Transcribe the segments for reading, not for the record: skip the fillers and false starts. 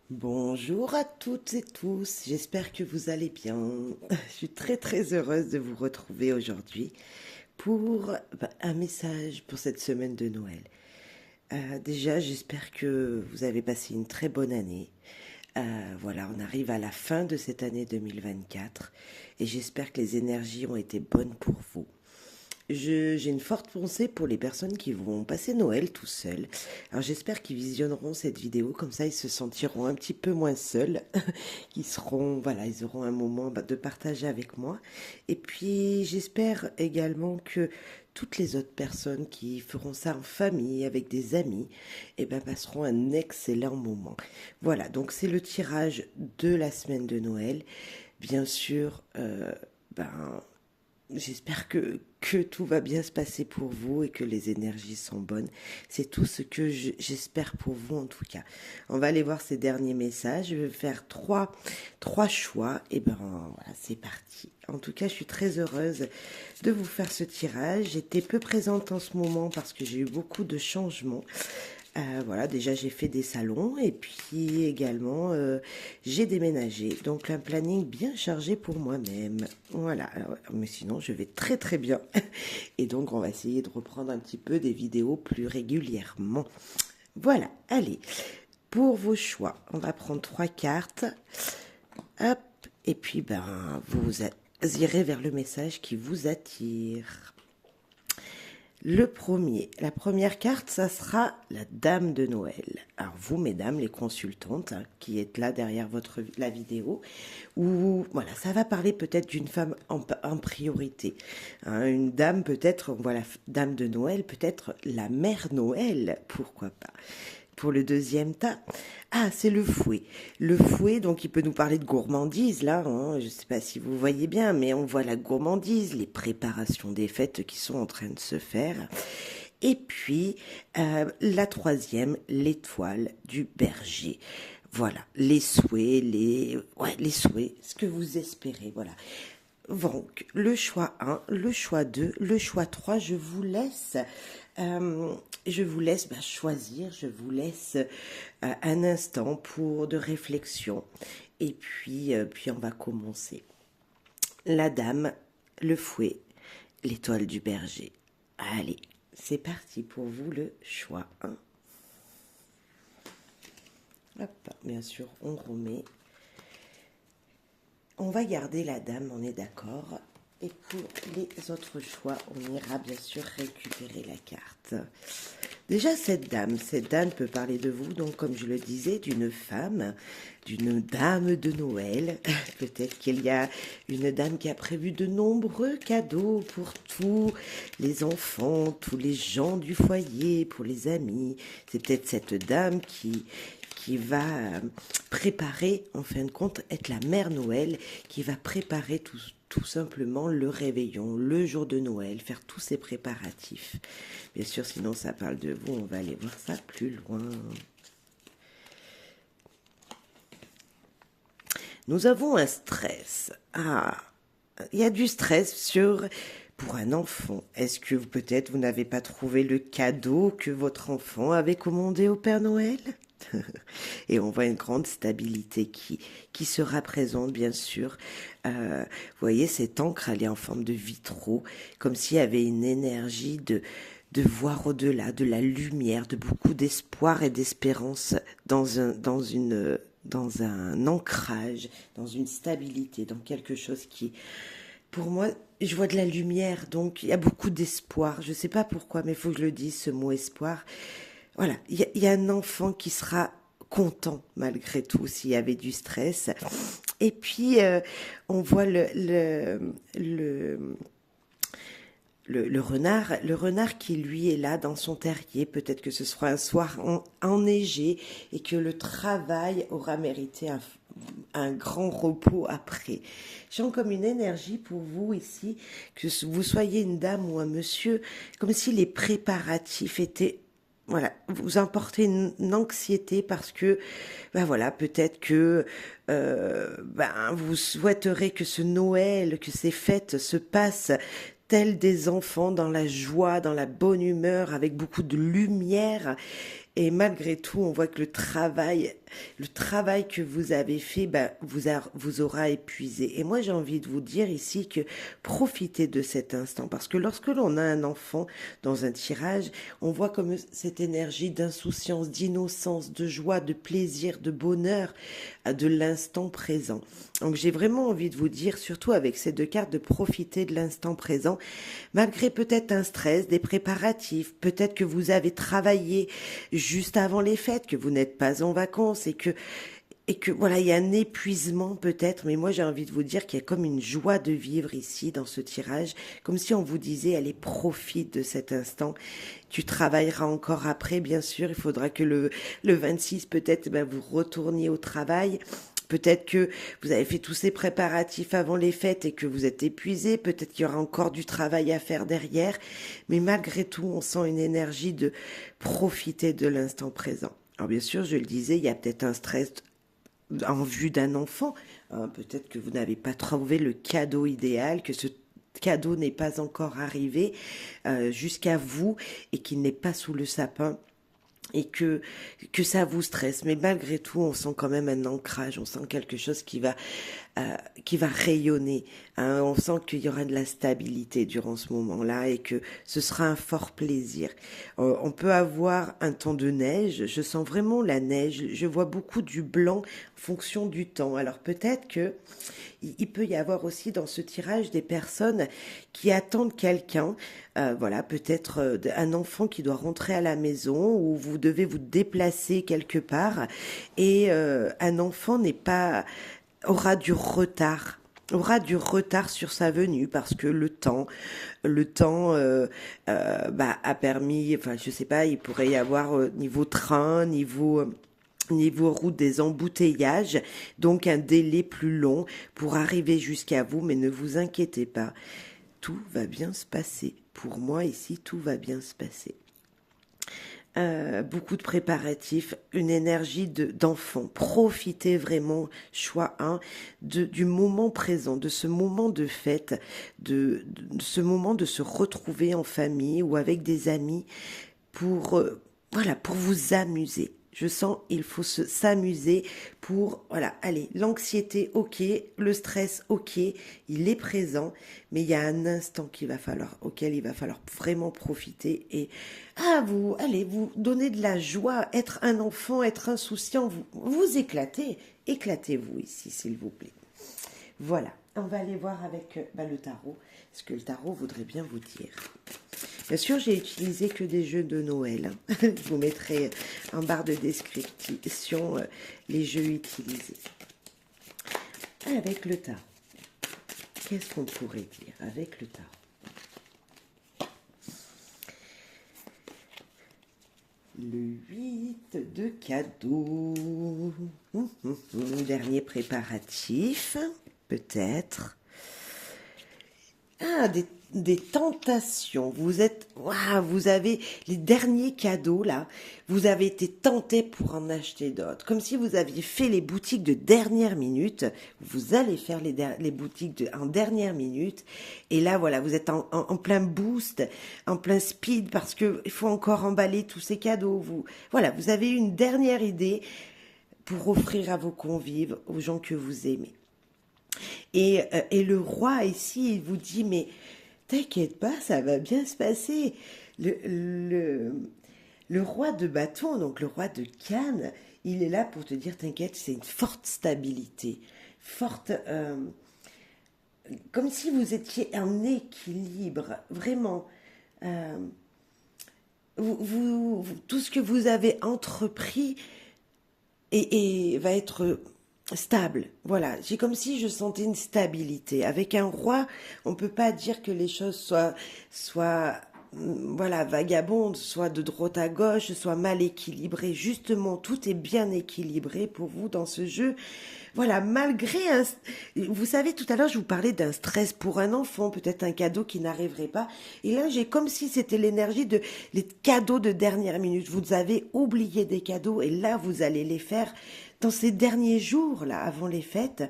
Bonjour à toutes et tous, j'espère que vous allez bien. Je suis très heureuse de vous retrouver aujourd'hui pour un message pour cette semaine de Noël. Déjà, j'espère que vous avez passé une très bonne année. Voilà, on arrive à la fin de cette année 2024 et j'espère que les énergies ont été bonnes pour vous. J'ai une forte pensée pour les personnes qui vont passer Noël tout seuls. Alors j'espère qu'ils visionneront cette vidéo, comme ça ils se sentiront un petit peu moins seuls, qu'ils seront, voilà, ils auront un moment de partager avec moi. Et puis j'espère également que toutes les autres personnes qui feront ça en famille, avec des amis, eh ben, passeront un excellent moment. Voilà, donc c'est le tirage de la semaine de Noël. Bien sûr, ben, j'espère que tout va bien se passer pour vous et que les énergies sont bonnes. C'est tout ce que j'espère pour vous en tout cas. On va aller voir ces derniers messages. Je vais faire trois choix. Et ben voilà, c'est parti. En tout cas, je suis très heureuse de vous faire ce tirage. J'étais peu présente en ce moment parce que j'ai eu beaucoup de changements. Voilà, déjà j'ai fait des salons et puis également j'ai déménagé. Donc un planning bien chargé pour moi-même. Voilà, alors, mais sinon je vais très bien. Et donc on va essayer de reprendre un petit peu des vidéos plus régulièrement. Voilà, allez, pour vos choix, on va prendre 3 cartes. Hop, et puis vous irez vers le message qui vous attire. La première carte, ça sera la Dame de Noël. Alors vous, mesdames, les consultantes, hein, qui êtes là derrière la vidéo, où voilà, ça va parler peut-être d'une femme en priorité. Hein, une dame peut-être, voilà, Dame de Noël, peut-être la Mère Noël, pourquoi pas. Pour le deuxième tas, c'est le fouet. Le fouet, donc il peut nous parler de gourmandise, là, hein, je ne sais pas si vous voyez bien, mais on voit la gourmandise, les préparations des fêtes qui sont en train de se faire. Et puis, la troisième, l'étoile du berger. Voilà, les souhaits, les souhaits, ce que vous espérez, voilà. Donc, le choix 1, le choix 2, le choix 3, je vous laisse choisir, je vous laisse un instant de réflexion et puis on va commencer. La dame, le fouet, l'étoile du berger. Allez, c'est parti pour vous le choix 1. Hop, bien sûr, on remet. On va garder la dame, on est d'accord. Et pour les autres choix, on ira bien sûr récupérer la carte. Déjà, cette dame peut parler de vous, donc comme je le disais, d'une femme, d'une dame de Noël. Peut-être qu'il y a une dame qui a prévu de nombreux cadeaux pour tous les enfants, tous les gens du foyer, pour les amis. C'est peut-être cette dame qui va préparer, en fin de compte, être la mère Noël, qui va préparer tout simplement le réveillon, le jour de Noël, faire tous ces préparatifs. Bien sûr, sinon ça parle de vous, on va aller voir ça plus loin. Nous avons un stress. Il y a du stress pour un enfant. Est-ce que peut-être vous n'avez pas trouvé le cadeau que votre enfant avait commandé au Père Noël? Et on voit une grande stabilité qui sera présente, bien sûr. Vous voyez, cette encre, elle est en forme de vitraux, comme s'il y avait une énergie de voir au-delà, de la lumière, de beaucoup d'espoir et d'espérance dans un ancrage, dans une stabilité, dans quelque chose qui, pour moi, je vois de la lumière, donc il y a beaucoup d'espoir. Je ne sais pas pourquoi, mais il faut que je le dise, ce mot espoir. Voilà, il y a un enfant qui sera content malgré tout s'il y avait du stress. Et puis, on voit le renard qui lui est là dans son terrier. Peut-être que ce sera un soir enneigé et que le travail aura mérité un grand repos après. J'ai comme une énergie pour vous ici, que vous soyez une dame ou un monsieur, comme si les préparatifs étaient, voilà, vous emportez une anxiété parce que, voilà, peut-être que vous souhaiterez que ce Noël, que ces fêtes se passent tels des enfants dans la joie, dans la bonne humeur, avec beaucoup de lumière. Et malgré tout, on voit que le travail le travail que vous avez fait vous aura épuisé. Et moi, j'ai envie de vous dire ici que profitez de cet instant. Parce que lorsque l'on a un enfant dans un tirage, on voit comme cette énergie d'insouciance, d'innocence, de joie, de plaisir, de bonheur, de l'instant présent. Donc j'ai vraiment envie de vous dire, surtout avec ces deux cartes, de profiter de l'instant présent, malgré peut-être un stress, des préparatifs, peut-être que vous avez travaillé juste avant les fêtes, que vous n'êtes pas en vacances et que voilà, il y a un épuisement peut-être, mais moi j'ai envie de vous dire qu'il y a comme une joie de vivre ici dans ce tirage, comme si on vous disait allez, profite de cet instant. Tu travailleras encore après, bien sûr, il faudra que le 26 peut-être vous retourniez au travail. Peut-être que vous avez fait tous ces préparatifs avant les fêtes et que vous êtes épuisé. Peut-être qu'il y aura encore du travail à faire derrière. Mais malgré tout, on sent une énergie de profiter de l'instant présent. Alors bien sûr, je le disais, il y a peut-être un stress en vue d'un enfant. Peut-être que vous n'avez pas trouvé le cadeau idéal, que ce cadeau n'est pas encore arrivé jusqu'à vous et qu'il n'est pas sous le sapin. Et que ça vous stresse, mais malgré tout, on sent quand même un ancrage, on sent quelque chose qui va rayonner, hein. On sent qu'il y aura de la stabilité durant ce moment-là et que ce sera un fort plaisir. On peut avoir un temps de neige, je sens vraiment la neige, je vois beaucoup du blanc en fonction du temps. Alors peut-être que il peut y avoir aussi dans ce tirage des personnes qui attendent quelqu'un, voilà, peut-être un enfant qui doit rentrer à la maison ou vous devez vous déplacer quelque part et un enfant aura du retard sur sa venue parce que le temps a permis, enfin je sais pas, il pourrait y avoir niveau train, niveau route des embouteillages, donc un délai plus long pour arriver jusqu'à vous, mais ne vous inquiétez pas, tout va bien se passer. Pour moi ici, tout va bien se passer. Beaucoup de préparatifs, une énergie d'enfant. Profitez vraiment, choix 1, du moment présent, de ce moment de fête, de ce moment de se retrouver en famille ou avec des amis pour vous amuser. Je sens il faut s'amuser pour, voilà, allez, l'anxiété, ok, le stress, ok, il est présent, mais il y a un instant auquel il va falloir vraiment profiter et, vous donner de la joie, être un enfant, être insouciant, vous éclatez-vous ici, s'il vous plaît. Voilà, on va aller voir avec le tarot, ce que le tarot voudrait bien vous dire. Bien sûr, j'ai utilisé que des jeux de Noël. Je vous mettrai en barre de description les jeux utilisés. Avec le tarot, qu'est-ce qu'on pourrait dire avec le tarot? Le 8 de cadeaux. Dernier préparatif, peut-être. Des tentations. Vous avez les derniers cadeaux là. Vous avez été tenté pour en acheter d'autres. Comme si vous aviez fait les boutiques de dernière minute. Vous allez faire les boutiques en dernière minute. Et là, voilà, vous êtes en plein boost, en plein speed parce que il faut encore emballer tous ces cadeaux. Vous avez une dernière idée pour offrir à vos convives, aux gens que vous aimez. Et le roi ici, il vous dit, mais t'inquiète pas, ça va bien se passer. Le roi de bâton, donc le roi de canne, il est là pour te dire, t'inquiète, c'est une forte stabilité, comme si vous étiez en équilibre, vraiment. Tout ce que vous avez entrepris et va être stable. Voilà, c'est comme si je sentais une stabilité. Avec un roi, on peut pas dire que les choses soient vagabondes, soit de droite à gauche, soit mal équilibrées. Justement, tout est bien équilibré pour vous dans ce jeu. Voilà, vous savez, tout à l'heure, je vous parlais d'un stress pour un enfant, peut-être un cadeau qui n'arriverait pas. Et là, j'ai comme si c'était l'énergie les cadeaux de dernière minute. Vous avez oublié des cadeaux et là, vous allez les faire dans ces derniers jours, là, avant les fêtes.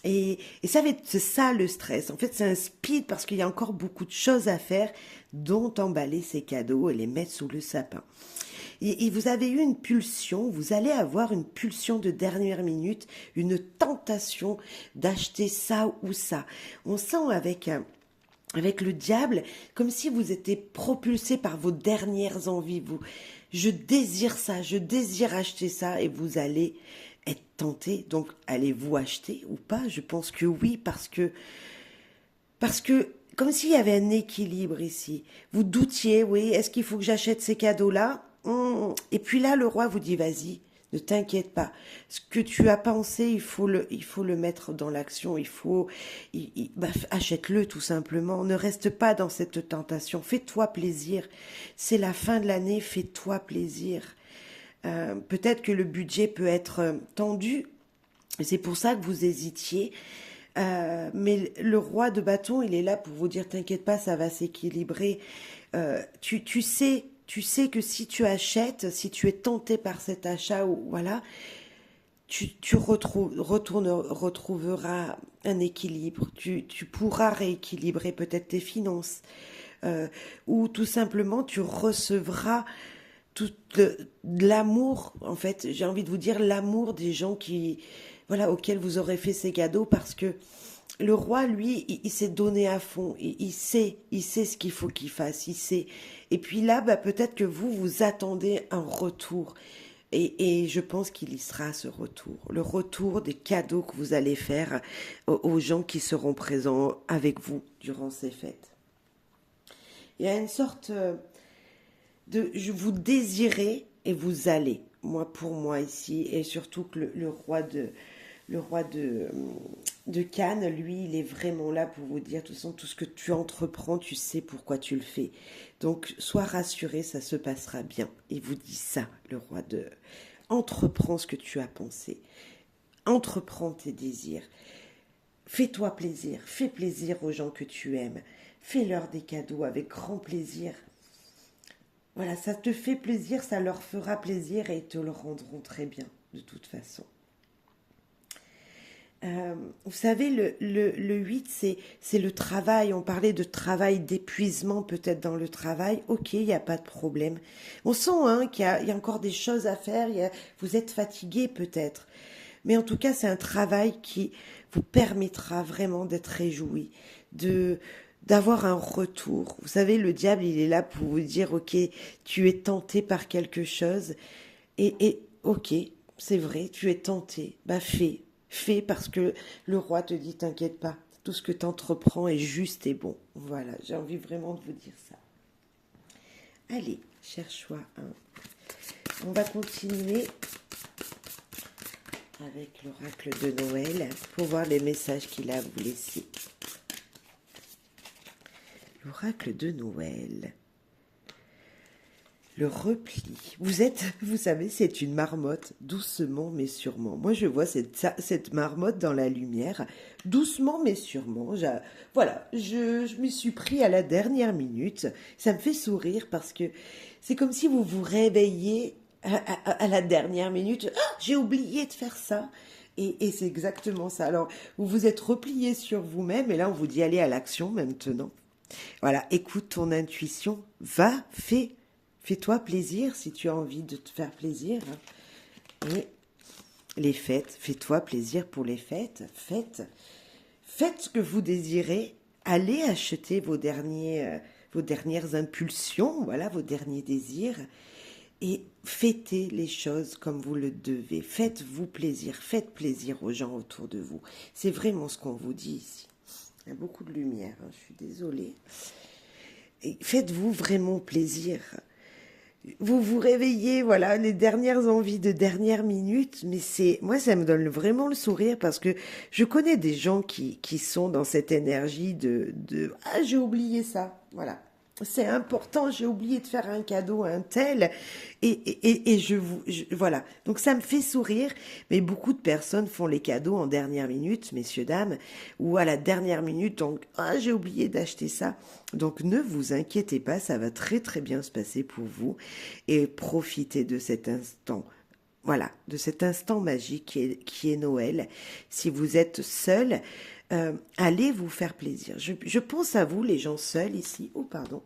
Et c'est ça le stress. En fait, c'est un speed parce qu'il y a encore beaucoup de choses à faire, dont emballer ces cadeaux et les mettre sous le sapin. Et vous avez eu une pulsion, vous allez avoir une pulsion de dernière minute, une tentation d'acheter ça ou ça. On sent avec le diable, comme si vous étiez propulsé par vos dernières envies. Je désire ça, je désire acheter ça, et vous allez être tenté. Donc, allez-vous acheter ou pas? Je pense que oui, parce que, comme s'il y avait un équilibre ici. Vous doutiez, oui, est-ce qu'il faut que j'achète ces cadeaux-là? Et puis là, le roi vous dit, vas-y, ne t'inquiète pas. Ce que tu as pensé, il faut le mettre dans l'action. Achète-le tout simplement. Ne reste pas dans cette tentation. Fais-toi plaisir. C'est la fin de l'année, fais-toi plaisir. Peut-être que le budget peut être tendu. C'est pour ça que vous hésitiez. Mais le roi de bâton, il est là pour vous dire, t'inquiète pas, ça va s'équilibrer. Tu sais que si tu achètes, si tu es tenté par cet achat, ou voilà, tu retrouveras un équilibre. Tu pourras rééquilibrer peut-être tes finances. Ou tout simplement, tu recevras tout l'amour, en fait, j'ai envie de vous dire l'amour des gens voilà, auxquels vous aurez fait ces cadeaux, parce que le roi, lui, il s'est donné à fond, il sait ce qu'il faut qu'il fasse, il sait. Et puis là, peut-être que vous attendez un retour. Et je pense qu'il y sera ce retour, le retour des cadeaux que vous allez faire aux gens qui seront présents avec vous durant ces fêtes. Il y a une sorte je vous désirez et vous allez. Moi, pour moi ici, et surtout que le roi de Cannes, lui, il est vraiment là pour vous dire, de toute façon, tout ce que tu entreprends, tu sais pourquoi tu le fais. Donc, sois rassuré, ça se passera bien. Il vous dit ça, le roi de... Entreprends ce que tu as pensé. Entreprends tes désirs. Fais-toi plaisir. Fais plaisir aux gens que tu aimes. Fais-leur des cadeaux avec grand plaisir. Voilà, ça te fait plaisir, ça leur fera plaisir, et ils te le rendront très bien, de toute façon. Vous savez, le 8, c'est le travail. On parlait de travail, d'épuisement peut-être dans le travail. Ok, il n'y a pas de problème. On sent qu'il y a encore des choses à faire. Vous êtes fatigué peut-être. Mais en tout cas, c'est un travail qui vous permettra vraiment d'être réjoui, d'avoir un retour. Vous savez, le diable, il est là pour vous dire, ok, tu es tenté par quelque chose, et ok, c'est vrai, tu es tenté, fais parce que le roi te dit, t'inquiète pas, tout ce que tu entreprends est juste et bon. Voilà, j'ai envie vraiment de vous dire ça. Allez, cherche-toi un. On va continuer avec l'oracle de Noël pour voir les messages qu'il a à vous laisser. L'oracle de Noël. Le repli. Vous savez, c'est une marmotte, doucement mais sûrement. Moi, je vois cette marmotte dans la lumière, doucement mais sûrement. Voilà, je m'y suis pris à la dernière minute. Ça me fait sourire parce que c'est comme si vous vous réveillez à la dernière minute. Ah, j'ai oublié de faire ça. Et c'est exactement ça. Alors, vous vous êtes replié sur vous-même, et là, on vous dit allez à l'action maintenant. Voilà, écoute ton intuition, fais-toi plaisir si tu as envie de te faire plaisir. Et les fêtes, fais-toi plaisir pour les fêtes. Faites ce que vous désirez. Allez acheter vos dernières impulsions, voilà, vos derniers désirs. Et fêtez les choses comme vous le devez. Faites-vous plaisir, faites plaisir aux gens autour de vous. C'est vraiment ce qu'on vous dit ici. Il y a beaucoup de lumière, je suis désolée. Et faites-vous vraiment plaisir. Vous vous réveillez, voilà, les dernières envies de dernière minute, mais moi, ça me donne vraiment le sourire, parce que je connais des gens qui sont dans cette énergie ah, j'ai oublié ça, voilà. C'est important, j'ai oublié de faire un cadeau à un tel, et voilà. Donc ça me fait sourire, mais beaucoup de personnes font les cadeaux en dernière minute, messieurs, dames, ou à la dernière minute, donc, ah, j'ai oublié d'acheter ça. Donc ne vous inquiétez pas, ça va très très bien se passer pour vous, et profitez de cet instant. Voilà, de cet instant magique qui est Noël. Si vous êtes seul, allez vous faire plaisir. Je pense à vous, les gens seuls ici. Oh, pardon.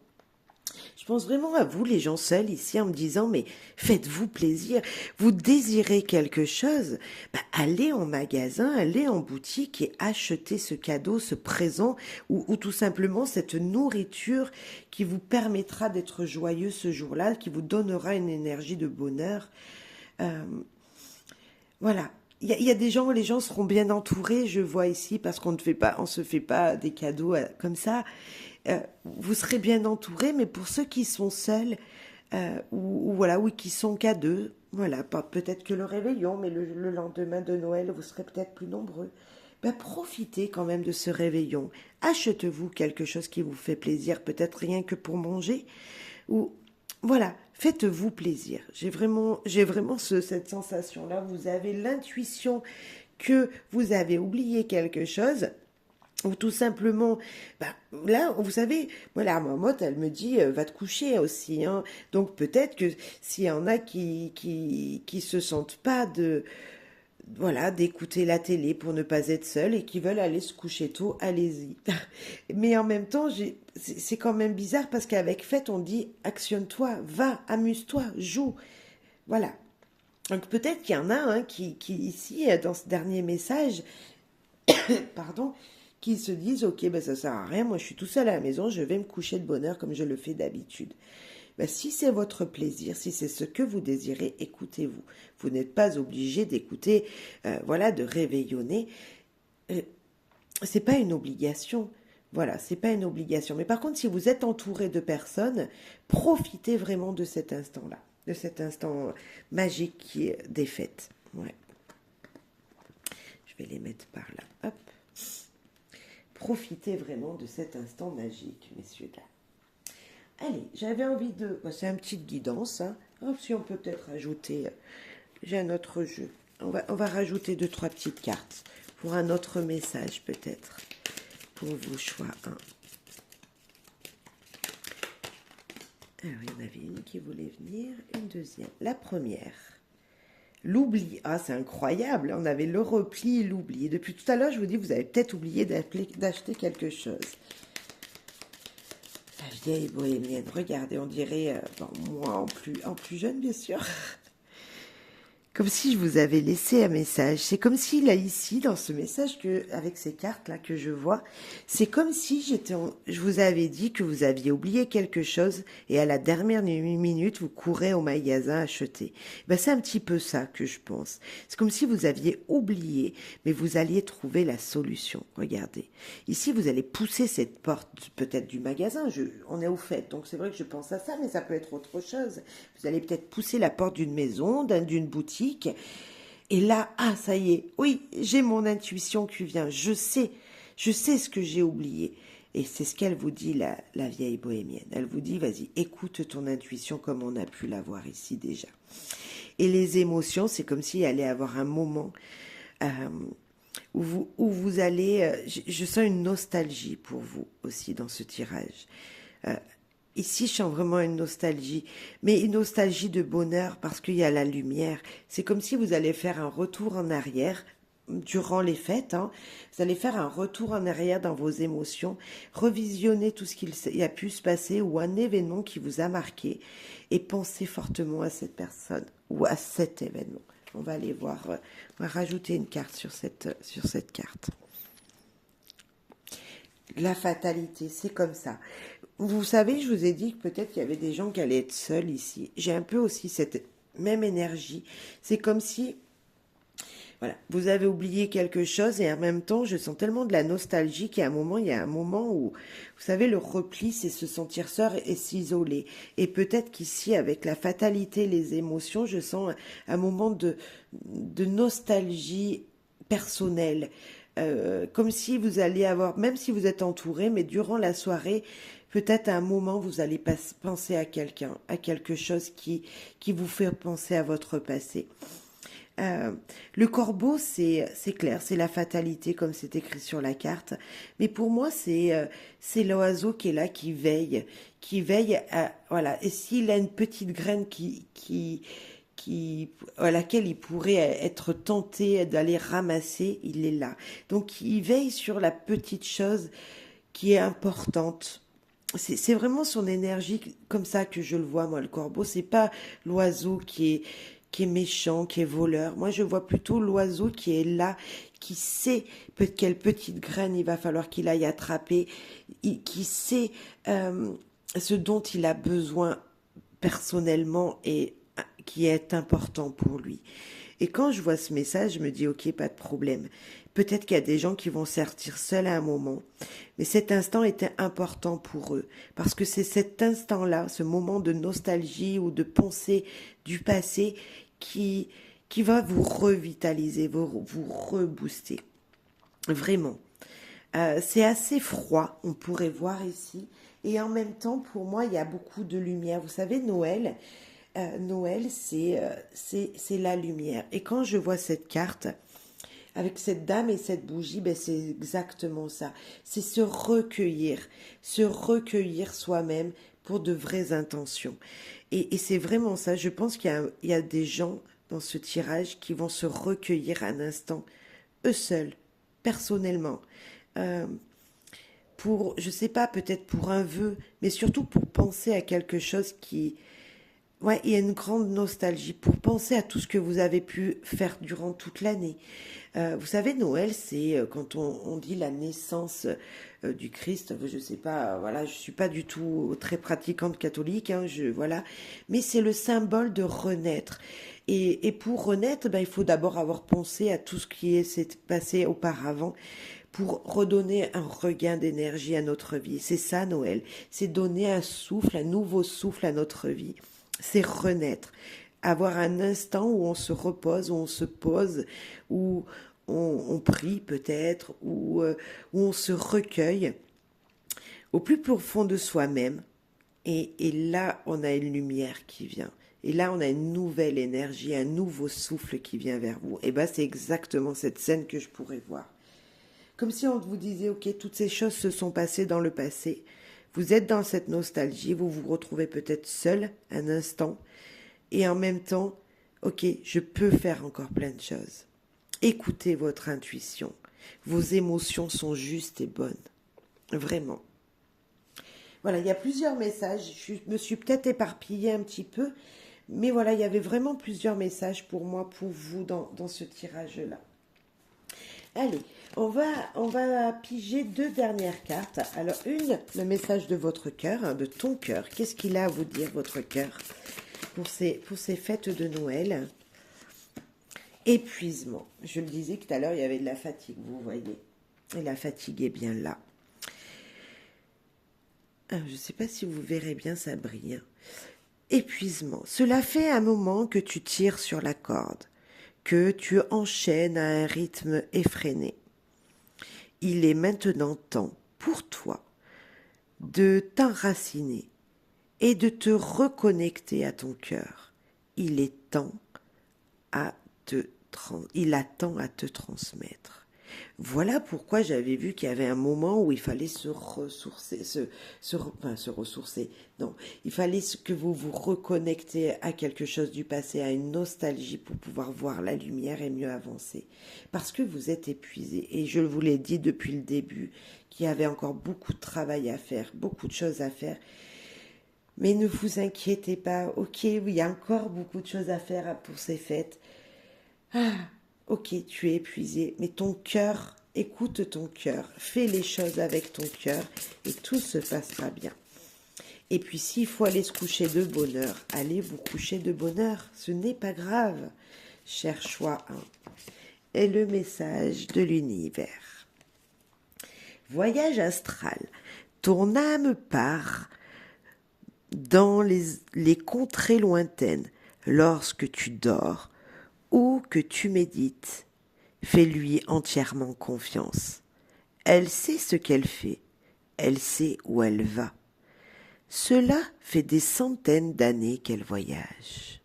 Je pense vraiment à vous, les gens seuls, ici, en me disant, mais faites-vous plaisir. Vous désirez quelque chose, bah, allez en magasin, allez en boutique et achetez ce cadeau, ce présent, ou tout simplement cette nourriture qui vous permettra d'être joyeux ce jour-là, qui vous donnera une énergie de bonheur. Euh, voilà. Il y a des gens, les gens seront bien entourés, je vois ici, parce qu'on ne fait pas, on se fait pas des cadeaux comme ça. Vous serez bien entourés, mais pour ceux qui sont seuls, ou voilà, oui, qui sont qu'à deux, voilà, pas peut-être que le réveillon, mais le lendemain de Noël, vous serez peut-être plus nombreux. Ben, profitez quand même de ce réveillon. Achetez-vous quelque chose qui vous fait plaisir, peut-être rien que pour manger, ou voilà, faites-vous plaisir. J'ai vraiment cette sensation-là. Vous avez l'intuition que vous avez oublié quelque chose, ou tout simplement, bah, là, vous savez, moi, la marmotte, elle me dit, va te coucher aussi, hein. Donc peut-être que s'il y en a qui se sentent pas voilà, d'écouter la télé pour ne pas être seul et qui veulent aller se coucher tôt, allez-y. Mais en même temps, c'est quand même bizarre parce qu'avec fête, on dit actionne-toi, va, amuse-toi, joue. Voilà. Donc peut-être qu'il y en a un qui ici, dans ce dernier message, pardon, qui se disent ok, ben ça sert à rien, moi je suis tout seul à la maison, je vais me coucher de bonne heure comme je le fais d'habitude. Ben, si c'est votre plaisir, si c'est ce que vous désirez, écoutez-vous. Vous n'êtes pas obligé d'écouter, voilà, de réveillonner. Euh, c'est pas une obligation. Voilà, c'est pas une obligation. Mais par contre, si vous êtes entouré de personnes, profitez vraiment de cet instant-là, de cet instant magique qui est des fêtes. Ouais. Je vais les mettre par là. Hop. Profitez vraiment de cet instant magique, messieurs, dames. Allez, j'avais envie de... Bah, c'est une petite guidance. Hein. Oh, si on peut peut-être rajouter... J'ai un autre jeu. On va rajouter deux, trois petites cartes pour un autre message peut-être. Pour vos choix 1. Alors, il y en avait une qui voulait venir, une deuxième. La première. L'oubli. Ah, c'est incroyable. On avait le repli et l'oubli. Depuis tout à l'heure, je vous dis, vous avez peut-être oublié d'acheter quelque chose. La vieille bohémienne. Regardez, on dirait, bon, moi en plus jeune, bien sûr. Comme si je vous avais laissé un message. C'est comme si là ici, dans ce message avec ces cartes là que je vois, c'est comme si je vous avais dit que vous aviez oublié quelque chose et à la dernière minute vous courez au magasin acheter. Ben c'est un petit peu ça que je pense. C'est comme si vous aviez oublié, mais vous alliez trouver la solution. Regardez, ici vous allez pousser cette porte peut-être du magasin. On est au fait, donc c'est vrai que je pense à ça, mais ça peut être autre chose. Vous allez peut-être pousser la porte d'une maison, d'une boutique. Et là, ah, ça y est, oui, j'ai mon intuition qui vient, je sais ce que j'ai oublié. Et c'est ce qu'elle vous dit, la vieille bohémienne. Elle vous dit, vas-y, écoute ton intuition comme on a pu la voir ici déjà. Et les émotions, c'est comme s'il allait avoir un moment euh, où vous allez... je sens une nostalgie pour vous aussi dans ce tirage. Ici, je sens vraiment une nostalgie, mais une nostalgie de bonheur parce qu'il y a la lumière. C'est comme si vous allez faire un retour en arrière durant les fêtes. Hein. Vous allez faire un retour en arrière dans vos émotions, revisionner tout ce qu'il a pu se passer ou un événement qui vous a marqué et penser fortement à cette personne ou à cet événement. On va aller voir, on va rajouter une carte sur cette carte. La fatalité, c'est comme ça. Vous savez, je vous ai dit que peut-être qu'il y avait des gens qui allaient être seuls ici. J'ai un peu aussi cette même énergie. C'est comme si, voilà, vous avez oublié quelque chose et en même temps, je sens tellement de la nostalgie qu'il y a un moment où, vous savez, le repli, c'est se sentir seul et s'isoler. Et peut-être qu'ici, avec la fatalité, les émotions, je sens un moment de nostalgie personnelle. Comme si vous alliez avoir, même si vous êtes entouré, mais durant la soirée, peut-être à un moment, vous allez penser à quelqu'un, à quelque chose qui vous fait penser à votre passé. Le corbeau, c'est clair, c'est la fatalité, comme c'est écrit sur la carte. Mais pour moi, c'est l'oiseau qui est là, qui veille à, voilà. Et s'il a une petite graine à laquelle il pourrait être tenté d'aller ramasser, il est là. Donc il veille sur la petite chose qui est importante. c'est vraiment son énergie comme ça que je le vois, moi, le corbeau. C'est pas l'oiseau qui est méchant, qui est voleur. Moi, je vois plutôt l'oiseau qui est là, qui sait quelle petite graine il va falloir qu'il aille attraper, qui sait ce dont il a besoin personnellement et qui est important pour lui. Et quand je vois ce message, je me dis, ok, pas de problème. Peut-être qu'il y a des gens qui vont sortir seuls à un moment, mais cet instant était important pour eux, parce que c'est cet instant-là, ce moment de nostalgie ou de pensée du passé qui, qui va vous revitaliser, vous rebooster. Vraiment. C'est assez froid, on pourrait voir ici. Et en même temps, pour moi, il y a beaucoup de lumière. Vous savez, Noël, c'est la lumière. Et quand je vois cette carte, avec cette dame et cette bougie, ben c'est exactement ça. C'est se recueillir soi-même pour de vraies intentions. Et c'est vraiment ça. Je pense il y a des gens dans ce tirage qui vont se recueillir un instant, eux seuls, personnellement. Euh, pour, je sais pas, peut-être pour un vœu, mais surtout pour penser à quelque chose qui, ouais, il y a une grande nostalgie pour penser à tout ce que vous avez pu faire durant toute l'année. Vous savez, Noël, c'est quand on dit la naissance du Christ. Je sais pas, voilà, je suis pas du tout très pratiquante catholique, hein, voilà, mais c'est le symbole de renaître. Et pour renaître, ben, il faut d'abord avoir pensé à tout ce qui s'est passé auparavant pour redonner un regain d'énergie à notre vie. C'est ça, Noël. C'est donner un souffle, un nouveau souffle à notre vie. C'est renaître. Avoir un instant où on se repose, où on se pose, où on prie peut-être, où on se recueille au plus profond de soi-même. Et là, on a une lumière qui vient. Et là, on a une nouvelle énergie, un nouveau souffle qui vient vers vous. Et bien, c'est exactement cette scène que je pourrais voir. Comme si on vous disait, ok, toutes ces choses se sont passées dans le passé. Vous êtes dans cette nostalgie, vous vous retrouvez peut-être seul un instant. Et en même temps, ok, je peux faire encore plein de choses. Écoutez votre intuition. Vos émotions sont justes et bonnes. Vraiment. Voilà, il y a plusieurs messages. Je me suis peut-être éparpillée un petit peu. Mais voilà, il y avait vraiment plusieurs messages pour moi, pour vous, dans ce tirage-là. Allez, on va piger deux dernières cartes. Alors, une, le message de votre cœur, hein, de ton cœur. Qu'est-ce qu'il a à vous dire, votre cœur, pour ces fêtes de Noël? Épuisement. Je le disais tout à l'heure, il y avait de la fatigue, vous voyez. Et la fatigue est bien là. Je ne sais pas si vous verrez bien, ça brille. Épuisement. Cela fait un moment que tu tires sur la corde, que tu enchaînes à un rythme effréné. Il est maintenant temps pour toi de t'enraciner et de te reconnecter à ton cœur. Il est temps il attend à te transmettre. Voilà pourquoi j'avais vu qu'il y avait un moment où il fallait se ressourcer, se ressourcer. Non, il fallait que vous vous reconnectez à quelque chose du passé, à une nostalgie pour pouvoir voir la lumière et mieux avancer. Parce que vous êtes épuisé. Et je vous l'ai dit depuis le début, qu'il y avait encore beaucoup de travail à faire, beaucoup de choses à faire. Mais ne vous inquiétez pas, ok, il y a encore beaucoup de choses à faire pour ces fêtes. Ah, ok, tu es épuisé, mais ton cœur, écoute ton cœur, fais les choses avec ton cœur et tout se passera bien. Et puis s'il faut aller se coucher de bonne heure, allez vous coucher de bonne heure, ce n'est pas grave, cher choix 1. Et le message de l'univers. Voyage astral, ton âme part dans les contrées lointaines lorsque tu dors ou que tu médites. Fais-lui entièrement confiance. Elle sait ce qu'elle fait, elle sait où elle va. Cela fait des centaines d'années qu'elle voyage.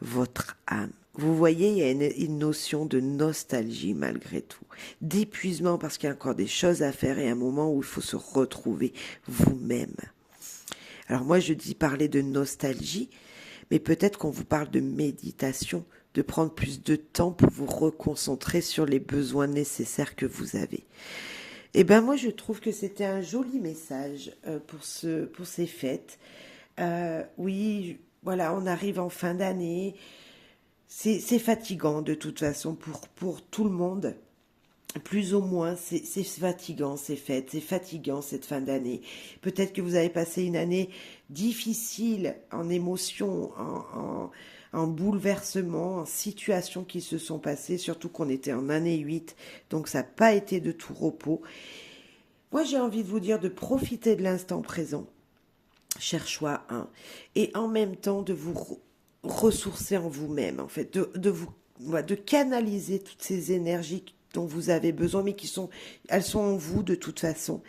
Votre âme. Vous voyez, il y a une notion de nostalgie malgré tout, d'épuisement parce qu'il y a encore des choses à faire et un moment où il faut se retrouver vous-même. Alors moi je dis parler de nostalgie, mais peut-être qu'on vous parle de méditation, de prendre plus de temps pour vous reconcentrer sur les besoins nécessaires que vous avez. Eh ben moi je trouve que c'était un joli message pour ces fêtes. Oui, voilà, on arrive en fin d'année. C'est fatigant de toute façon pour tout le monde. Plus ou moins, c'est fatigant ces fêtes, c'est fatigant cette fin d'année. Peut-être que vous avez passé une année difficile en émotions, en bouleversements, en situations qui se sont passées, surtout qu'on était en année 8, donc ça n'a pas été de tout repos. Moi, j'ai envie de vous dire de profiter de l'instant présent, cher choix 1, et en même temps de vous ressourcer en vous-même, en fait, de canaliser toutes ces énergies dont vous avez besoin, mais elles sont en vous de toute façon.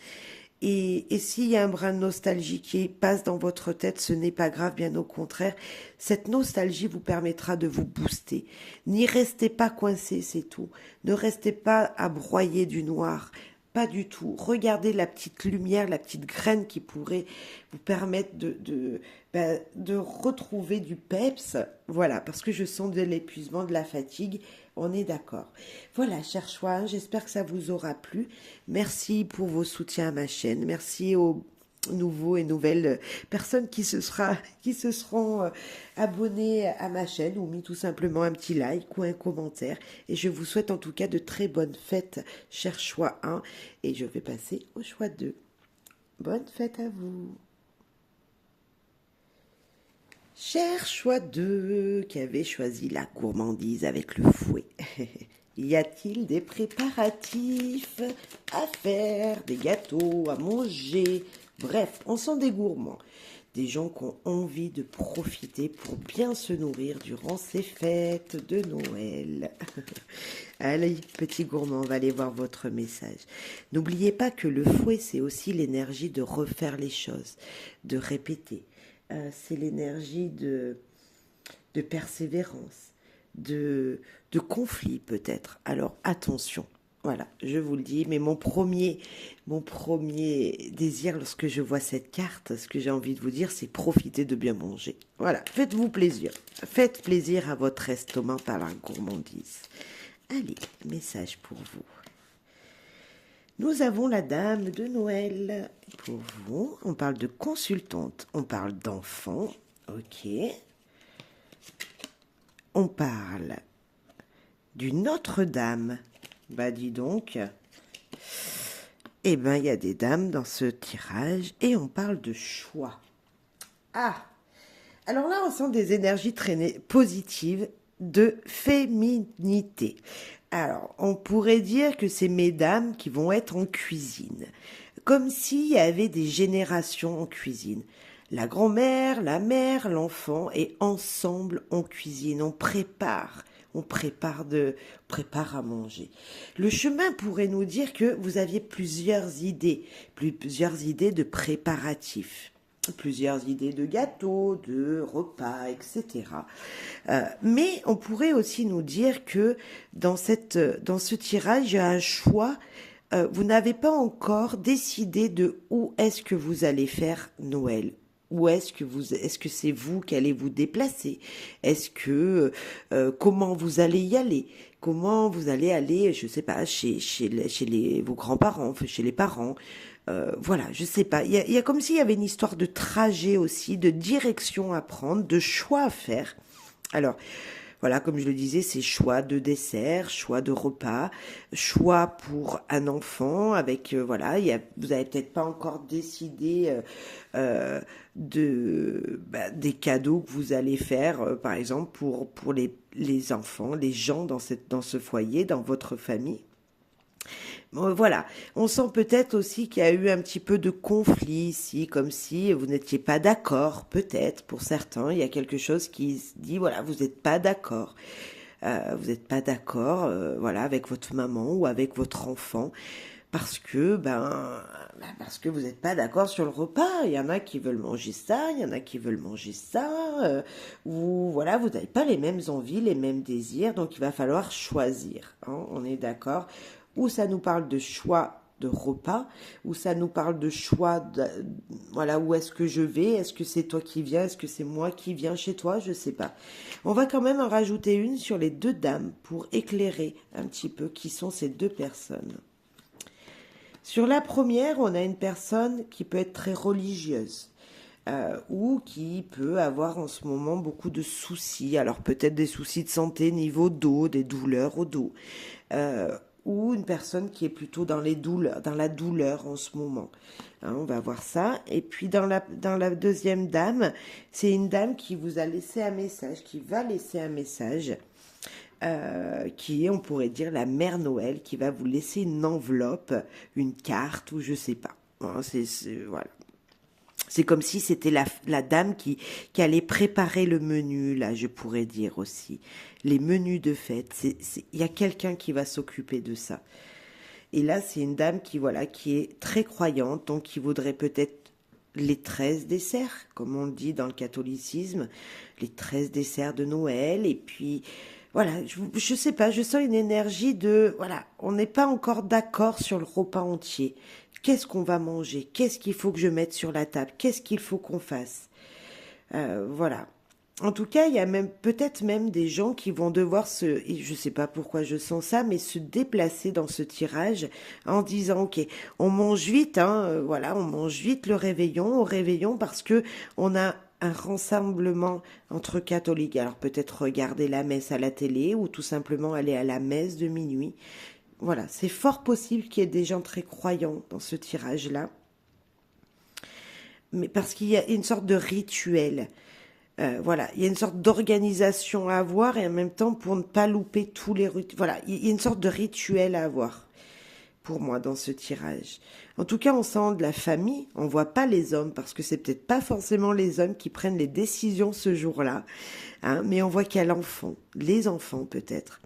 Et s'il y a un brin de nostalgie qui passe dans votre tête, ce n'est pas grave, bien au contraire. Cette nostalgie vous permettra de vous booster. N'y restez pas coincé, c'est tout. Ne restez pas à broyer du noir. Pas du tout. Regardez la petite lumière, la petite graine qui pourrait vous permettre de retrouver du peps. Voilà, parce que je sens de l'épuisement, de la fatigue. On est d'accord. Voilà, cher choix, j'espère que ça vous aura plu. Merci pour vos soutiens à ma chaîne. Merci aux nouveaux et nouvelles personnes qui se seront abonnés à ma chaîne ou mis tout simplement un petit like ou un commentaire. Et je vous souhaite en tout cas de très bonnes fêtes, cher choix 1. Et je vais passer au choix 2. Bonne fête à vous. Cher choix 2, qui avait choisi la gourmandise avec le fouet. Y a-t-il des préparatifs à faire, des gâteaux à manger? Bref, on sent des gourmands, des gens qui ont envie de profiter pour bien se nourrir durant ces fêtes de Noël. Allez, petits gourmands, on va aller voir votre message. N'oubliez pas que le fouet, c'est aussi l'énergie de refaire les choses, de répéter. C'est l'énergie de persévérance, de conflit peut-être. Alors attention, voilà, je vous le dis, mais mon premier désir lorsque je vois cette carte, ce que j'ai envie de vous dire, c'est profiter de bien manger. Voilà, faites-vous plaisir. Faites plaisir à votre estomac par la gourmandise. Allez, message pour vous. Nous avons la dame de Noël pour vous. On parle de consultante, on parle d'enfant, ok. On parle d'une Notre-Dame. Bah dis donc. Eh ben il y a des dames dans ce tirage et on parle de choix. Ah. Alors là on sent des énergies très positives de féminité. Alors, on pourrait dire que c'est mesdames qui vont être en cuisine, comme s'il y avait des générations en cuisine. La grand-mère, la mère, l'enfant, et ensemble on cuisine, on prépare à manger. Le chemin pourrait nous dire que vous aviez plusieurs idées de préparatifs. Plusieurs idées de gâteaux, de repas, etc. Mais on pourrait aussi nous dire que dans ce tirage, il y a un choix. Vous n'avez pas encore décidé de où est-ce que vous allez faire Noël. Où est-ce que c'est vous qui allez vous déplacer? Est-ce que comment vous allez y aller? Comment vous allez aller, je sais pas, chez vos grands-parents, chez les parents? Voilà, je sais pas. Il y a comme s'il y avait une histoire de trajet aussi, de direction à prendre, de choix à faire. Alors, voilà, comme je le disais, c'est choix de dessert, choix de repas, choix pour un enfant avec, voilà, vous avez peut-être pas encore décidé des cadeaux que vous allez faire, par exemple, pour les enfants, les gens dans ce foyer, dans votre famille. Voilà, on sent peut-être aussi qu'il y a eu un petit peu de conflit ici, comme si vous n'étiez pas d'accord, peut-être, pour certains, il y a quelque chose qui se dit, voilà, vous n'êtes pas d'accord. Vous n'êtes pas d'accord, voilà, avec votre maman ou avec votre enfant, parce que, parce que vous n'êtes pas d'accord sur le repas. Il y en a qui veulent manger ça, il y en a qui veulent manger ça, ou voilà, vous n'avez pas les mêmes envies, les mêmes désirs, donc il va falloir choisir, hein, on est d'accord. Ou ça nous parle de choix de repas, ou ça nous parle de choix voilà, où est-ce que je vais, est-ce que c'est toi qui viens, est-ce que c'est moi qui viens chez toi, je sais pas. On va quand même en rajouter une sur les deux dames pour éclairer un petit peu qui sont ces deux personnes. Sur la première, on a une personne qui peut être très religieuse. Ou qui peut avoir en ce moment beaucoup de soucis. Alors peut-être des soucis de santé niveau dos, des douleurs au dos. Ou une personne qui est plutôt dans les douleurs, dans la douleur en ce moment. Hein, on va voir ça. Et puis dans la deuxième dame, c'est une dame qui vous a laissé un message, qui va laisser un message, qui est, on pourrait dire, la mère Noël, qui va vous laisser une enveloppe, une carte ou je sais pas. Hein, voilà. C'est comme si c'était la dame qui allait préparer le menu, là, je pourrais dire aussi. Les menus de fête. Il y a quelqu'un qui va s'occuper de ça. Et là, c'est une dame qui, voilà, qui est très croyante, donc qui voudrait peut-être les 13 desserts, comme on le dit dans le catholicisme, les 13 desserts de Noël. Et puis, voilà, je sais pas, je sens une énergie de, voilà, on n'est pas encore d'accord sur le repas entier. Qu'est-ce qu'on va manger? Qu'est-ce qu'il faut que je mette sur la table? Qu'est-ce qu'il faut qu'on fasse? Voilà. En tout cas, il y a même peut-être même des gens qui vont devoir et je sais pas pourquoi je sens ça, mais se déplacer dans ce tirage en disant ok, on mange vite, hein, voilà, on mange vite le réveillon, au réveillon parce que on a un rassemblement entre catholiques. Alors peut-être regarder la messe à la télé ou tout simplement aller à la messe de minuit. Voilà, c'est fort possible qu'il y ait des gens très croyants dans ce tirage-là, mais parce qu'il y a une sorte de rituel. Voilà, il y a une sorte d'organisation à avoir et en même temps pour ne pas louper tous les rituels. Voilà, il y a une sorte de rituel à avoir pour moi dans ce tirage. En tout cas, on sent de la famille, on voit pas les hommes parce que c'est peut-être pas forcément les hommes qui prennent les décisions ce jour-là, hein, mais on voit qu'il y a l'enfant, les enfants peut-être.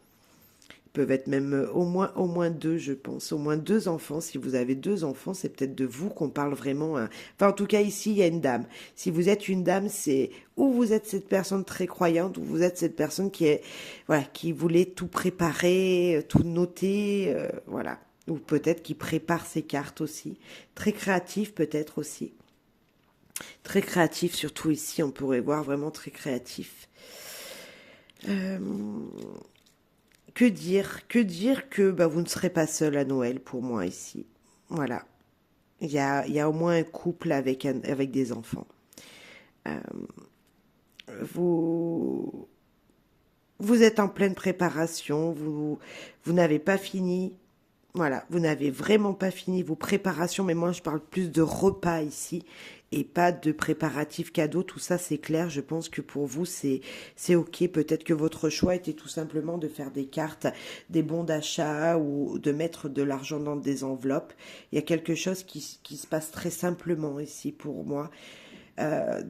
Peuvent être même au moins deux, je pense. Au moins deux enfants. Si vous avez deux enfants, c'est peut-être de vous qu'on parle vraiment. Hein. Enfin, en tout cas, ici, il y a une dame. Si vous êtes une dame, c'est ou vous êtes cette personne très croyante, ou vous êtes cette personne qui est, voilà, qui voulait tout préparer, tout noter, voilà. Ou peut-être qui prépare ses cartes aussi. Très créatif, peut-être aussi. Très créatif, surtout ici, on pourrait voir vraiment très créatif. Euh, que dire que bah, vous ne serez pas seul à Noël pour moi ici. Voilà. Il y a au moins un couple avec des enfants. Euh, vous, vous êtes en pleine préparation, vous n'avez pas fini. Voilà, vous n'avez vraiment pas fini vos préparations, mais moi je parle plus de repas ici et pas de préparatifs cadeaux. Tout ça c'est clair. Je pense que pour vous c'est ok. Peut-être que votre choix était tout simplement de faire des cartes, des bons d'achat ou de mettre de l'argent dans des enveloppes. Il y a quelque chose qui se passe très simplement ici pour moi.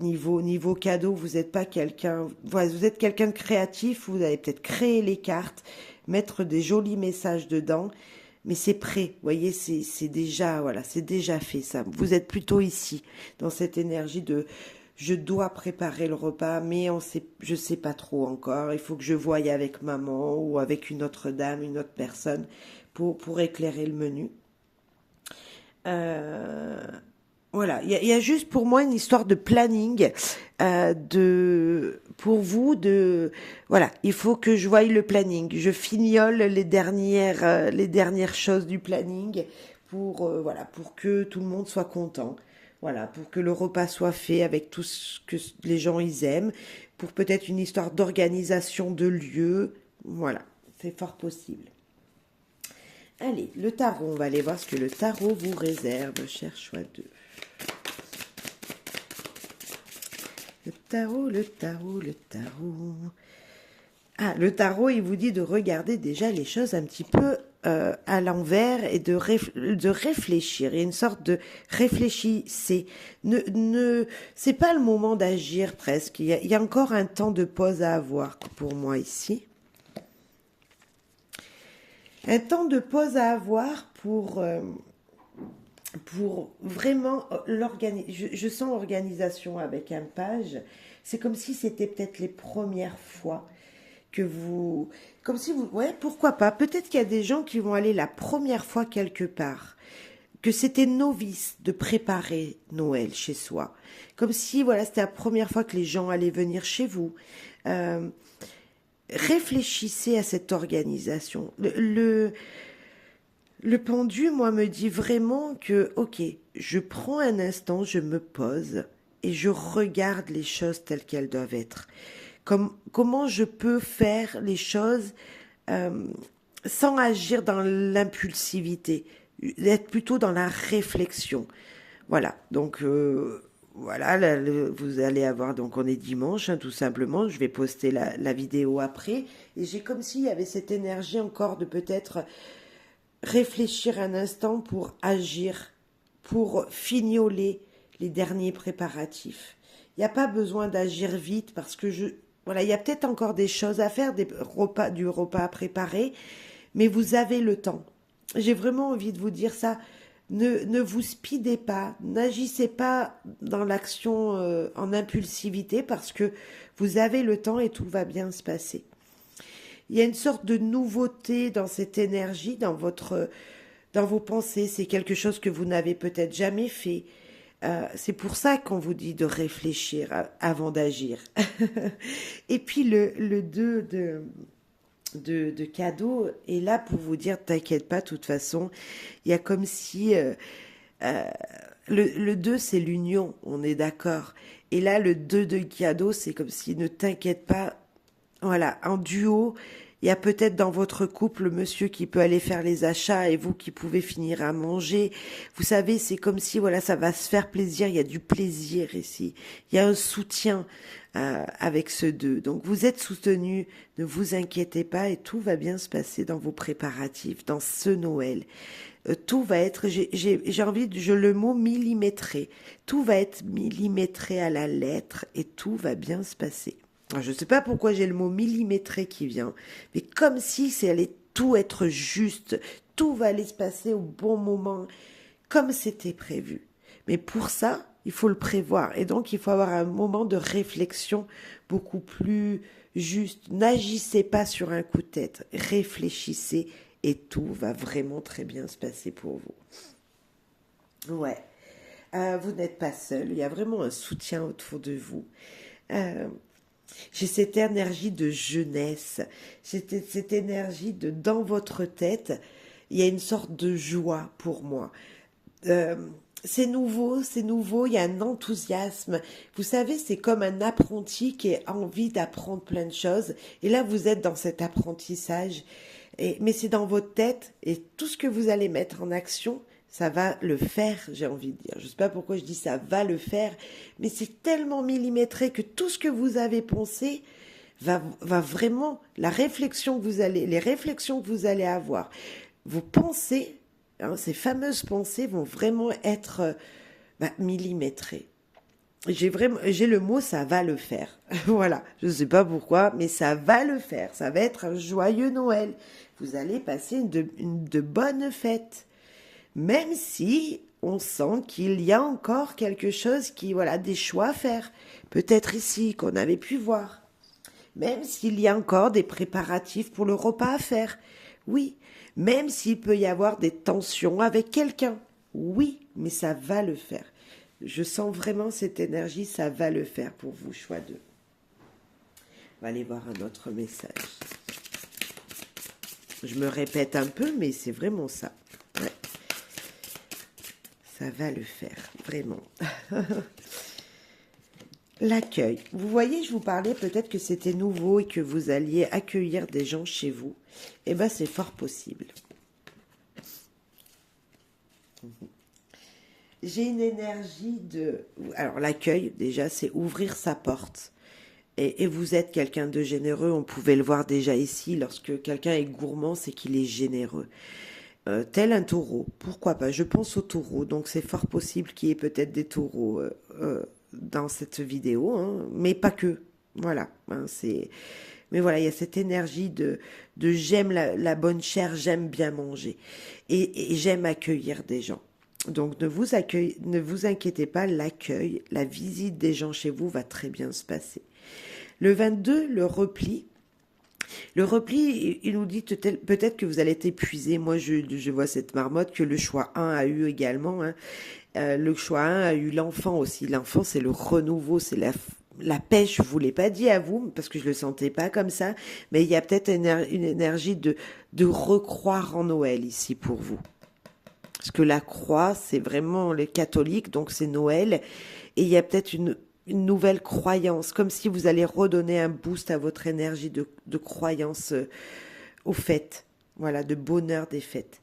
Niveau cadeau, vous n'êtes pas quelqu'un, voilà, vous êtes quelqu'un de créatif. Vous allez peut-être créer les cartes, mettre des jolis messages dedans. Mais c'est prêt, vous voyez, c'est déjà, voilà, c'est déjà fait ça. Vous êtes plutôt ici, dans cette énergie de je dois préparer le repas, mais je sais pas trop encore. Il faut que je voie avec maman ou avec une autre dame, une autre personne pour éclairer le menu. Euh, voilà, il y a juste pour moi une histoire de planning, pour vous voilà, il faut que je voie le planning, je fignole les dernières choses du planning voilà, pour que tout le monde soit content, voilà, pour que le repas soit fait avec tout ce que les gens ils aiment, pour peut-être une histoire d'organisation de lieu, voilà, c'est fort possible. Allez, le tarot, on va aller voir ce que le tarot vous réserve, cher choix 2. Le tarot, le tarot, le tarot. Ah, le tarot, il vous dit de regarder déjà les choses un petit peu à l'envers et de réfléchir. Il y a une sorte de réfléchissez. C'est pas le moment d'agir presque. Il y a encore un temps de pause à avoir pour moi ici. Un temps de pause à avoir pour vraiment je sens organisation avec un page. C'est comme si c'était peut-être les premières fois que vous, comme si vous, ouais, pourquoi pas. Peut-être qu'il y a des gens qui vont aller la première fois quelque part, que c'était novice de préparer Noël chez soi, comme si voilà c'était la première fois que les gens allaient venir chez vous. Euh, Réfléchissez à cette organisation. Le pendu, moi, me dit vraiment que, ok, je prends un instant, je me pose et je regarde les choses telles qu'elles doivent être. Comment je peux faire les choses euh, sans agir dans l'impulsivité, être plutôt dans la réflexion. Voilà, donc voilà, là, vous allez avoir, donc on est dimanche, hein, tout simplement, je vais poster la vidéo après, et j'ai comme s'il y avait cette énergie encore de peut-être réfléchir un instant pour agir, pour fignoler les derniers préparatifs. Il n'y a pas besoin d'agir vite parce que voilà, il y a peut-être encore des choses à faire, du repas à préparer, mais vous avez le temps. J'ai vraiment envie de vous dire ça. Ne vous speedez pas, n'agissez pas dans l'action en impulsivité parce que vous avez le temps et tout va bien se passer. Il y a une sorte de nouveauté dans cette énergie, dans vos pensées. C'est quelque chose que vous n'avez peut-être jamais fait. C'est pour ça qu'on vous dit de réfléchir avant d'agir. Et puis le 2 de cadeau est là pour vous dire, t'inquiète pas, de toute façon, il y a comme si... le 2, c'est l'union, on est d'accord. Et là, le 2 de cadeau, c'est comme si, ne t'inquiète pas, voilà, en duo, il y a peut-être dans votre couple monsieur qui peut aller faire les achats et vous qui pouvez finir à manger. Vous savez, c'est comme si, voilà, ça va se faire plaisir. Il y a du plaisir ici. Il y a un soutien avec ce 2. Donc, vous êtes soutenu. Ne vous inquiétez pas et tout va bien se passer dans vos préparatifs, dans ce Noël. Tout va être, j'ai envie de, le mot millimétré. Tout va être millimétré à la lettre et tout va bien se passer. Je ne sais pas pourquoi j'ai le mot millimétré qui vient, mais comme si ça allait tout être juste, tout va aller se passer au bon moment, comme c'était prévu. Mais pour ça, il faut le prévoir. Et donc, il faut avoir un moment de réflexion beaucoup plus juste. N'agissez pas sur un coup de tête, réfléchissez et tout va vraiment très bien se passer pour vous. Ouais, vous n'êtes pas seul, il y a vraiment un soutien autour de vous. J'ai cette énergie de jeunesse, cette énergie de dans votre tête, il y a une sorte de joie pour moi. Euh, c'est nouveau, il y a un enthousiasme. Vous savez, c'est comme un apprenti qui a envie d'apprendre plein de choses. Et là, vous êtes dans cet apprentissage. Mais c'est dans votre tête et tout ce que vous allez mettre en action, ça va le faire, j'ai envie de dire. Je ne sais pas pourquoi je dis ça va le faire, mais c'est tellement millimétré que tout ce que vous avez pensé va vraiment, les réflexions que vous allez avoir, vos pensées, hein, ces fameuses pensées vont vraiment être millimétrées. J'ai le mot ça va le faire. Voilà, je ne sais pas pourquoi, mais ça va le faire. Ça va être un joyeux Noël. Vous allez passer de bonnes fêtes. Même si on sent qu'il y a encore quelque chose voilà, des choix à faire. Peut-être ici, qu'on avait pu voir. Même s'il y a encore des préparatifs pour le repas à faire. Oui. Même s'il peut y avoir des tensions avec quelqu'un. Oui, mais ça va le faire. Je sens vraiment cette énergie, ça va le faire pour vous, choix 2. On va aller voir un autre message. Je me répète un peu, mais c'est vraiment ça. Ouais. Ça va le faire, vraiment. L'accueil. Vous voyez, je vous parlais peut-être que c'était nouveau et que vous alliez accueillir des gens chez vous. Eh bien, c'est fort possible. J'ai une énergie de... Alors, l'accueil, déjà, c'est ouvrir sa porte. Et vous êtes quelqu'un de généreux, on pouvait le voir déjà ici, lorsque quelqu'un est gourmand, c'est qu'il est généreux. Tel un taureau, pourquoi pas, je pense au taureau, donc c'est fort possible qu'il y ait peut-être des taureaux dans cette vidéo, hein, mais pas que, voilà, hein, Mais voilà, il y a cette énergie de j'aime la bonne chair, j'aime bien manger, et j'aime accueillir des gens. Donc ne vous inquiétez pas, l'accueil, la visite des gens chez vous va très bien se passer. Le 22, le repli. Le repli, il nous dit peut-être que vous allez être épuisé. Moi, je vois cette marmotte que le choix 1 a eu également. Hein. Le choix 1 a eu l'enfant aussi. L'enfant, c'est le renouveau, c'est la pêche. Je vous l'ai pas dit à vous parce que je le sentais pas comme ça. Mais il y a peut-être une énergie de recroire en Noël ici pour vous. Parce que la croix, c'est vraiment les catholiques, donc c'est Noël. Et il y a peut-être une nouvelle croyance, comme si vous allez redonner un boost à votre énergie de croyance aux fêtes. Voilà, de bonheur des fêtes.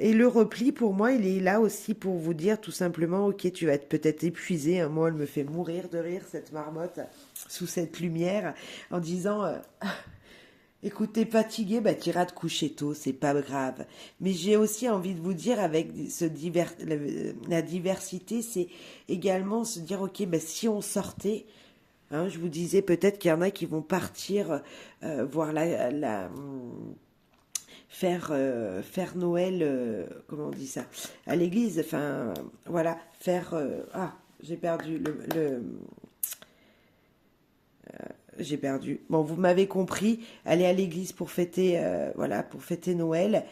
Et le repli, pour moi, il est là aussi pour vous dire tout simplement, ok, tu vas être peut-être épuisé. Hein. Moi, elle me fait mourir de rire, cette marmotte, sous cette lumière, en disant, écoute, t'es fatigué, bah t'iras te coucher tôt, c'est pas grave. Mais j'ai aussi envie de vous dire, avec la diversité, c'est également se dire, ok, bah si on sortait, hein, je vous disais peut-être qu'il y en a qui vont partir voir faire Noël, comment on dit ça, à l'église, enfin, voilà, j'ai perdu j'ai perdu. Bon, vous m'avez compris, aller à l'église pour fêter, voilà, pour fêter Noël,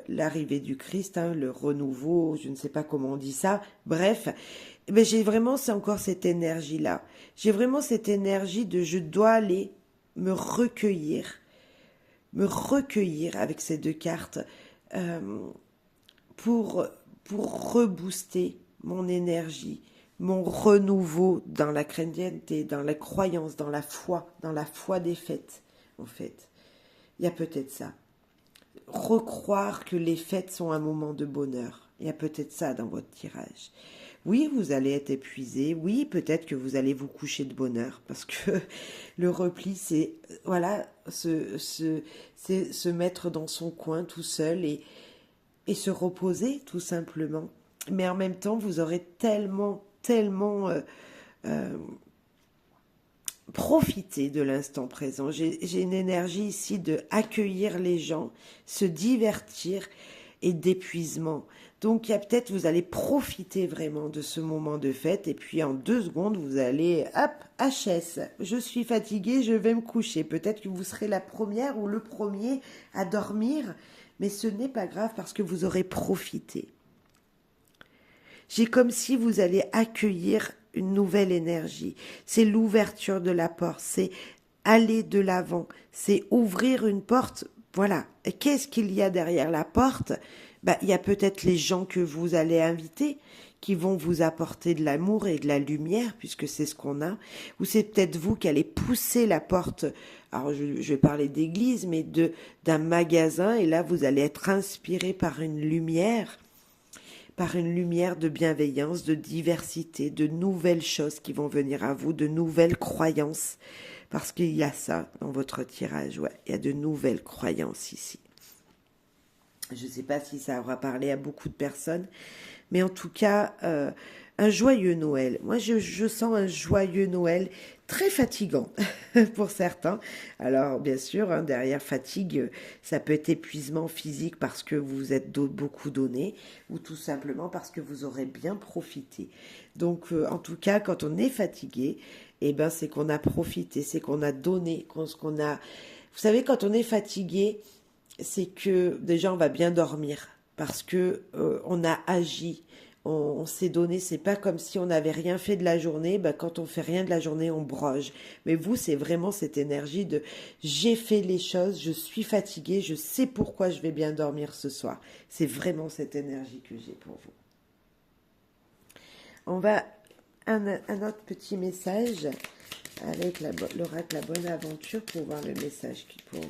l'arrivée du Christ, hein, le renouveau, je ne sais pas comment on dit ça, bref, mais j'ai vraiment, c'est encore cette énergie-là. J'ai vraiment cette énergie de je dois aller me recueillir avec ces deux cartes euh, pour, pour rebooster mon énergie, mon renouveau dans la chrétienté, dans la croyance, dans la foi des fêtes, en fait. Il y a peut-être ça. Recroire que les fêtes sont un moment de bonheur. Il y a peut-être ça dans votre tirage. Oui, vous allez être épuisé. Oui, peut-être que vous allez vous coucher de bonne heure. Parce que le repli, c'est, voilà, c'est se mettre dans son coin tout seul et se reposer, tout simplement. Mais en même temps, vous aurez tellement profité de l'instant présent. J'ai une énergie ici de accueillir les gens, se divertir et d'épuisement. Donc, il y a peut-être, vous allez profiter vraiment de ce moment de fête et puis en 2 secondes, vous allez, hop, HS, je suis fatiguée, je vais me coucher. Peut-être que vous serez la première ou le premier à dormir, mais ce n'est pas grave parce que vous aurez profité. J'ai comme si vous allez accueillir une nouvelle énergie. C'est l'ouverture de la porte, c'est aller de l'avant, c'est ouvrir une porte. Voilà. Et qu'est-ce qu'il y a derrière la porte? Il y a peut-être les gens que vous allez inviter qui vont vous apporter de l'amour et de la lumière, puisque c'est ce qu'on a. Ou c'est peut-être vous qui allez pousser la porte. Alors, je vais parler d'église, mais d'un magasin. Et là, vous allez être inspiré par une lumière de bienveillance, de diversité, de nouvelles choses qui vont venir à vous, de nouvelles croyances. Parce qu'il y a ça dans votre tirage, ouais. Il y a de nouvelles croyances ici. Je ne sais pas si ça aura parlé à beaucoup de personnes, mais en tout cas, un joyeux Noël. Moi, je sens un joyeux Noël très fatigant pour certains. Alors, bien sûr, hein, derrière fatigue, ça peut être épuisement physique parce que vous vous êtes beaucoup donné ou tout simplement parce que vous aurez bien profité. Donc, en tout cas, quand on est fatigué, eh ben, c'est qu'on a profité, c'est qu'on a donné, qu'on a... Vous savez, quand on est fatigué, c'est que déjà on va bien dormir parce que on a agi, on s'est donné. C'est pas comme si on n'avait rien fait de la journée. Quand on fait rien de la journée, on broge. Mais vous, c'est vraiment cette énergie de j'ai fait les choses, je suis fatiguée, je sais pourquoi je vais bien dormir ce soir. C'est vraiment cette énergie que j'ai pour vous. On va un autre petit message avec l'oracle La Bonne Aventure pour voir le message pour vous.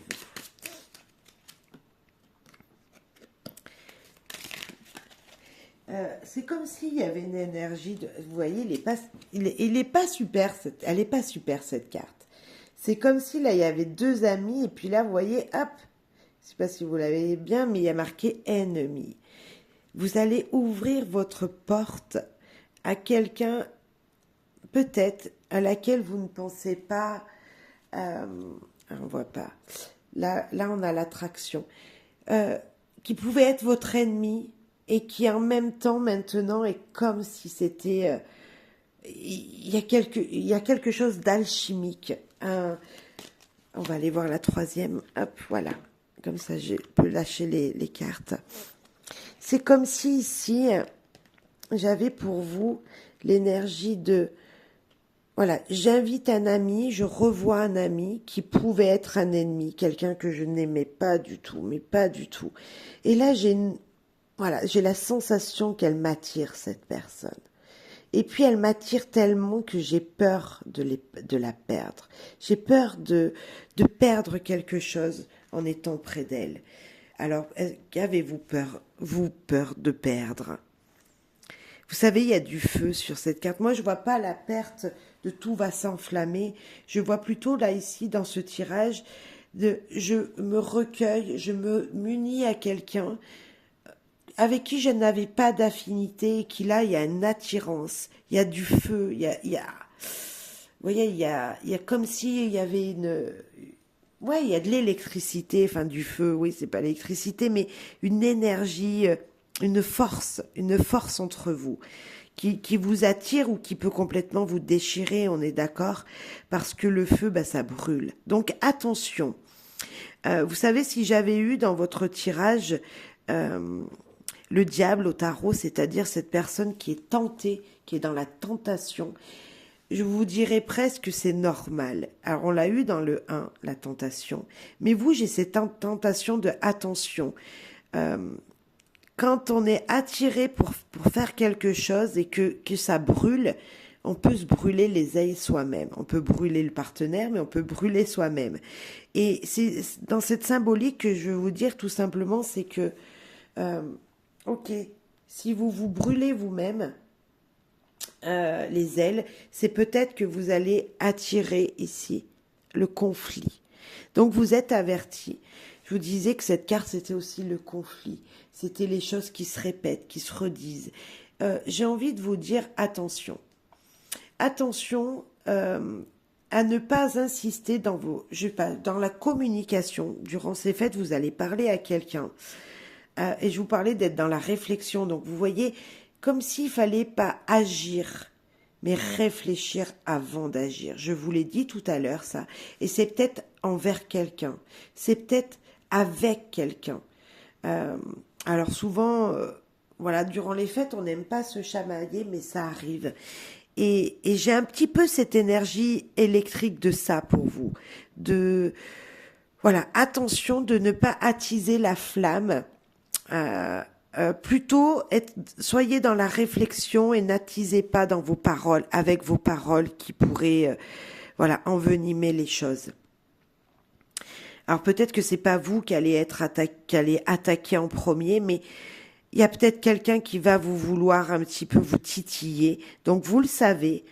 C'est comme s'il y avait une énergie de, vous voyez, elle est pas super cette carte. C'est comme si là il y avait 2 amis et puis là vous voyez, hop, je sais pas si vous l'avez bien, mais il y a marqué ennemi. Vous allez ouvrir votre porte à quelqu'un peut-être à laquelle vous ne pensez pas. On voit pas. Là on a l'attraction qui pouvait être votre ennemi et qui en même temps maintenant est comme si c'était il y a quelque chose d'alchimique. On va aller voir la troisième. Hop, voilà. Comme ça, je peux lâcher les cartes. C'est comme si ici, j'avais pour vous l'énergie de... Voilà, j'invite un ami, je revois un ami qui pouvait être un ennemi, quelqu'un que je n'aimais pas du tout, mais pas du tout. Et là, j'ai voilà, j'ai la sensation qu'elle m'attire, cette personne. Et puis elle m'attire tellement que j'ai peur de la perdre. J'ai peur de perdre quelque chose en étant près d'elle. Alors, qu'avez-vous peur, vous, peur de perdre? Vous savez, il y a du feu sur cette carte. Moi, je vois pas la perte de tout va s'enflammer. Je vois plutôt là, ici, dans ce tirage, je me recueille, je me munis à quelqu'un avec qui je n'avais pas d'affinité et qui là, il y a une attirance, il y a du feu, vous voyez, il y a comme s'il y avait ouais, il y a de l'électricité, enfin du feu, oui, c'est pas l'électricité, mais une énergie, une force entre vous, qui vous attire ou qui peut complètement vous déchirer, on est d'accord, parce que le feu, bah, ça brûle. Donc attention. Vous savez, si j'avais eu dans votre tirage euh, le diable au tarot, c'est-à-dire cette personne qui est tentée, qui est dans la tentation, je vous dirais presque que c'est normal. Alors on l'a eu dans le 1, la tentation, mais vous, j'ai cette tentation de attention. Euh, Quand on est attiré pour faire quelque chose et que ça brûle, on peut se brûler les ailes soi-même. On peut brûler le partenaire, mais on peut brûler soi-même. Et c'est dans cette symbolique que je veux vous dire tout simplement, c'est que, euh, ok, si vous vous brûlez vous-même, les ailes, c'est peut-être que vous allez attirer ici le conflit. Donc vous êtes averti. Je vous disais que cette carte, c'était aussi le conflit. C'était les choses qui se répètent, qui se redisent. J'ai envie de vous dire attention. Attention à ne pas insister dans la communication. Durant ces fêtes, vous allez parler à quelqu'un. Et je vous parlais d'être dans la réflexion. Donc vous voyez, comme s'il fallait pas agir, mais réfléchir avant d'agir. Je vous l'ai dit tout à l'heure, ça. Et c'est peut-être envers quelqu'un. C'est peut-être avec quelqu'un. Euh, alors souvent, voilà, durant les fêtes, on n'aime pas se chamailler, mais ça arrive. Et j'ai un petit peu cette énergie électrique de ça pour vous. Voilà, attention de ne pas attiser la flamme. Euh, Plutôt, soyez dans la réflexion et n'attisez pas dans vos paroles, avec vos paroles qui pourraient, voilà, envenimer les choses. Alors peut-être que c'est pas vous qui allez attaquer en premier, mais il y a peut-être quelqu'un qui va vous vouloir un petit peu vous titiller. Donc vous le savez,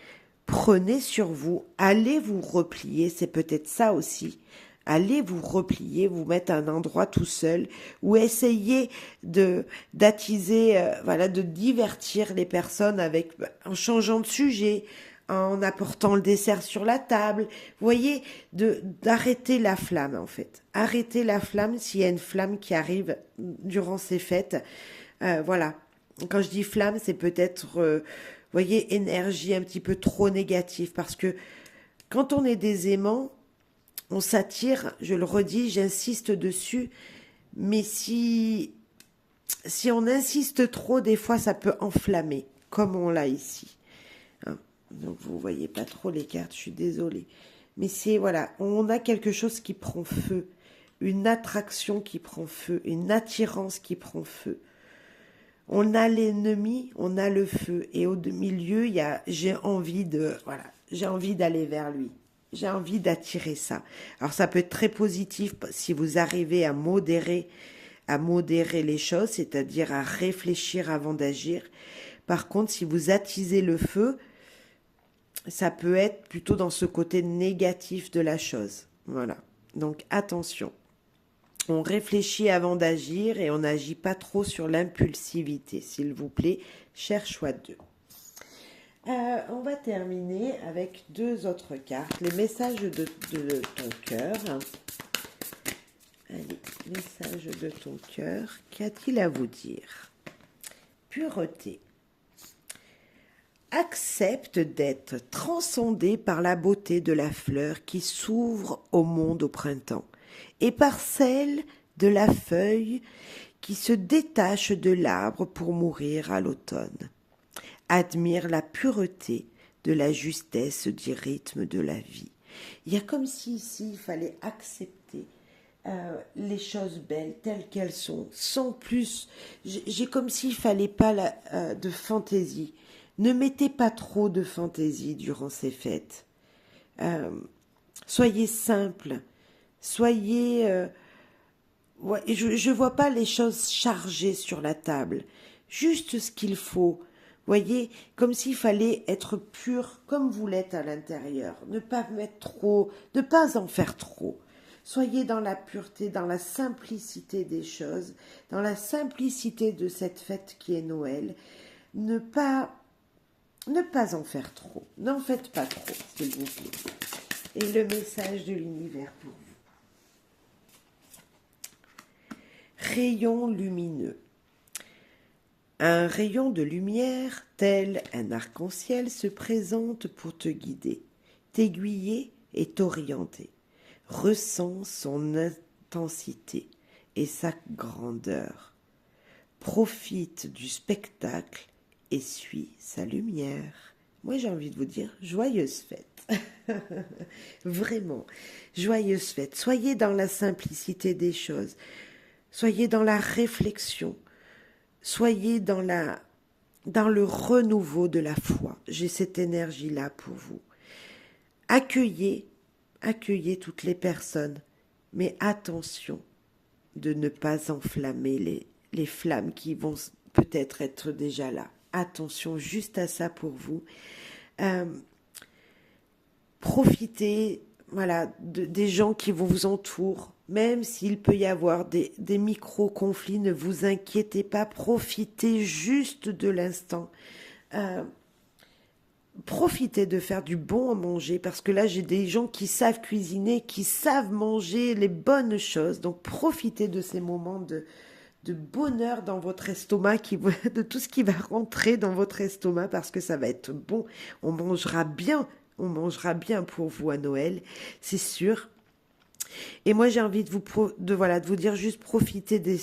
prenez sur vous, allez vous replier, c'est peut-être ça aussi. Allez vous replier, vous mettre à un endroit tout seul, ou essayez d'attiser, voilà, de divertir les personnes en changeant de sujet, en apportant le dessert sur la table. Vous voyez, d'arrêter la flamme en fait. Arrêter la flamme s'il y a une flamme qui arrive durant ces fêtes. Voilà. Quand je dis flamme, c'est peut-être, voyez, énergie un petit peu trop négative, parce que quand on est des aimants, on s'attire, je le redis, j'insiste dessus, mais si on insiste trop, des fois, ça peut enflammer, comme on l'a ici. Hein. Donc, vous voyez pas trop les cartes, je suis désolée. Mais c'est, voilà, on a quelque chose qui prend feu, une attraction qui prend feu, une attirance qui prend feu. On a l'ennemi, on a le feu, et au milieu, j'ai envie j'ai envie d'aller vers lui. J'ai envie d'attirer ça. Alors ça peut être très positif si vous arrivez à modérer les choses, c'est-à-dire à réfléchir avant d'agir. Par contre, si vous attisez le feu, ça peut être plutôt dans ce côté négatif de la chose. Voilà. Donc attention. On réfléchit avant d'agir et on n'agit pas trop sur l'impulsivité, s'il vous plaît, cher choix 2. On va terminer avec deux autres cartes. Les messages de ton cœur. Allez, message de ton cœur. Qu'a-t-il à vous dire? Pureté. Accepte d'être transcendé par la beauté de la fleur qui s'ouvre au monde au printemps et par celle de la feuille qui se détache de l'arbre pour mourir à l'automne. Admire la pureté de la justesse du rythme de la vie. Il y a comme si ici il fallait accepter les choses belles telles qu'elles sont, sans plus. J'ai comme s'il fallait pas de fantaisie. Ne mettez pas trop de fantaisie durant ces fêtes. Euh, Soyez simple. Soyez... ouais, je vois pas les choses chargées sur la table. Juste ce qu'il faut. Voyez, comme s'il fallait être pur comme vous l'êtes à l'intérieur. Ne pas mettre trop, ne pas en faire trop. Soyez dans la pureté, dans la simplicité des choses, dans la simplicité de cette fête qui est Noël. Ne pas, ne pas en faire trop. N'en faites pas trop, s'il vous plaît. Et le message de l'univers pour vous. Rayon lumineux. Un rayon de lumière, tel un arc-en-ciel, se présente pour te guider, t'aiguiller et t'orienter. Ressens son intensité et sa grandeur. Profite du spectacle et suis sa lumière. Moi, j'ai envie de vous dire, joyeuse fête. Vraiment, joyeuse fête. Soyez dans la simplicité des choses. Soyez dans la réflexion. Soyez dans le renouveau de la foi. J'ai cette énergie-là pour vous. Accueillez toutes les personnes, mais attention de ne pas enflammer les flammes qui vont peut-être être déjà là. Attention juste à ça pour vous. Profitez, voilà, des gens qui vous entourent, même s'il peut y avoir des micro-conflits, ne vous inquiétez pas, profitez juste de l'instant. Profitez de faire du bon à manger, parce que là j'ai des gens qui savent cuisiner, qui savent manger les bonnes choses, donc profitez de ces moments de bonheur dans votre estomac, de tout ce qui va rentrer dans votre estomac, parce que ça va être bon, on mangera bien pour vous à Noël, c'est sûr. Et moi, j'ai envie de vous dire juste profitez des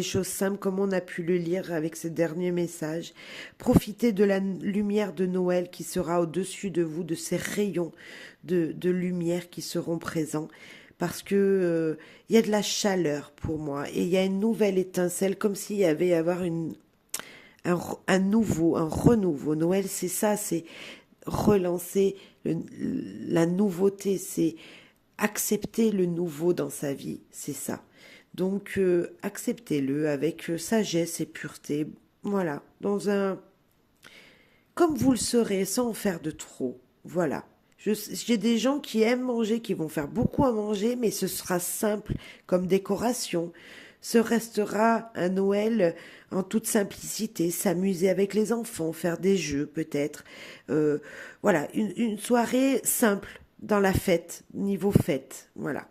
choses simples, comme on a pu le lire avec ces derniers messages. Profitez de la lumière de Noël qui sera au-dessus de vous, de ces rayons de lumière qui seront présents. Parce que y a de la chaleur pour moi, et il y a une nouvelle étincelle, comme s'il y avait un renouveau. Noël, c'est ça, c'est relancer la nouveauté, c'est accepter le nouveau dans sa vie, c'est ça. Donc acceptez-le avec sagesse et pureté, voilà, comme vous le serez, sans en faire de trop, voilà. J'ai des gens qui aiment manger, qui vont faire beaucoup à manger, mais ce sera simple comme décoration. Ce restera un Noël en toute simplicité, s'amuser avec les enfants, faire des jeux peut-être. Voilà, une soirée simple dans la fête, niveau fête, voilà.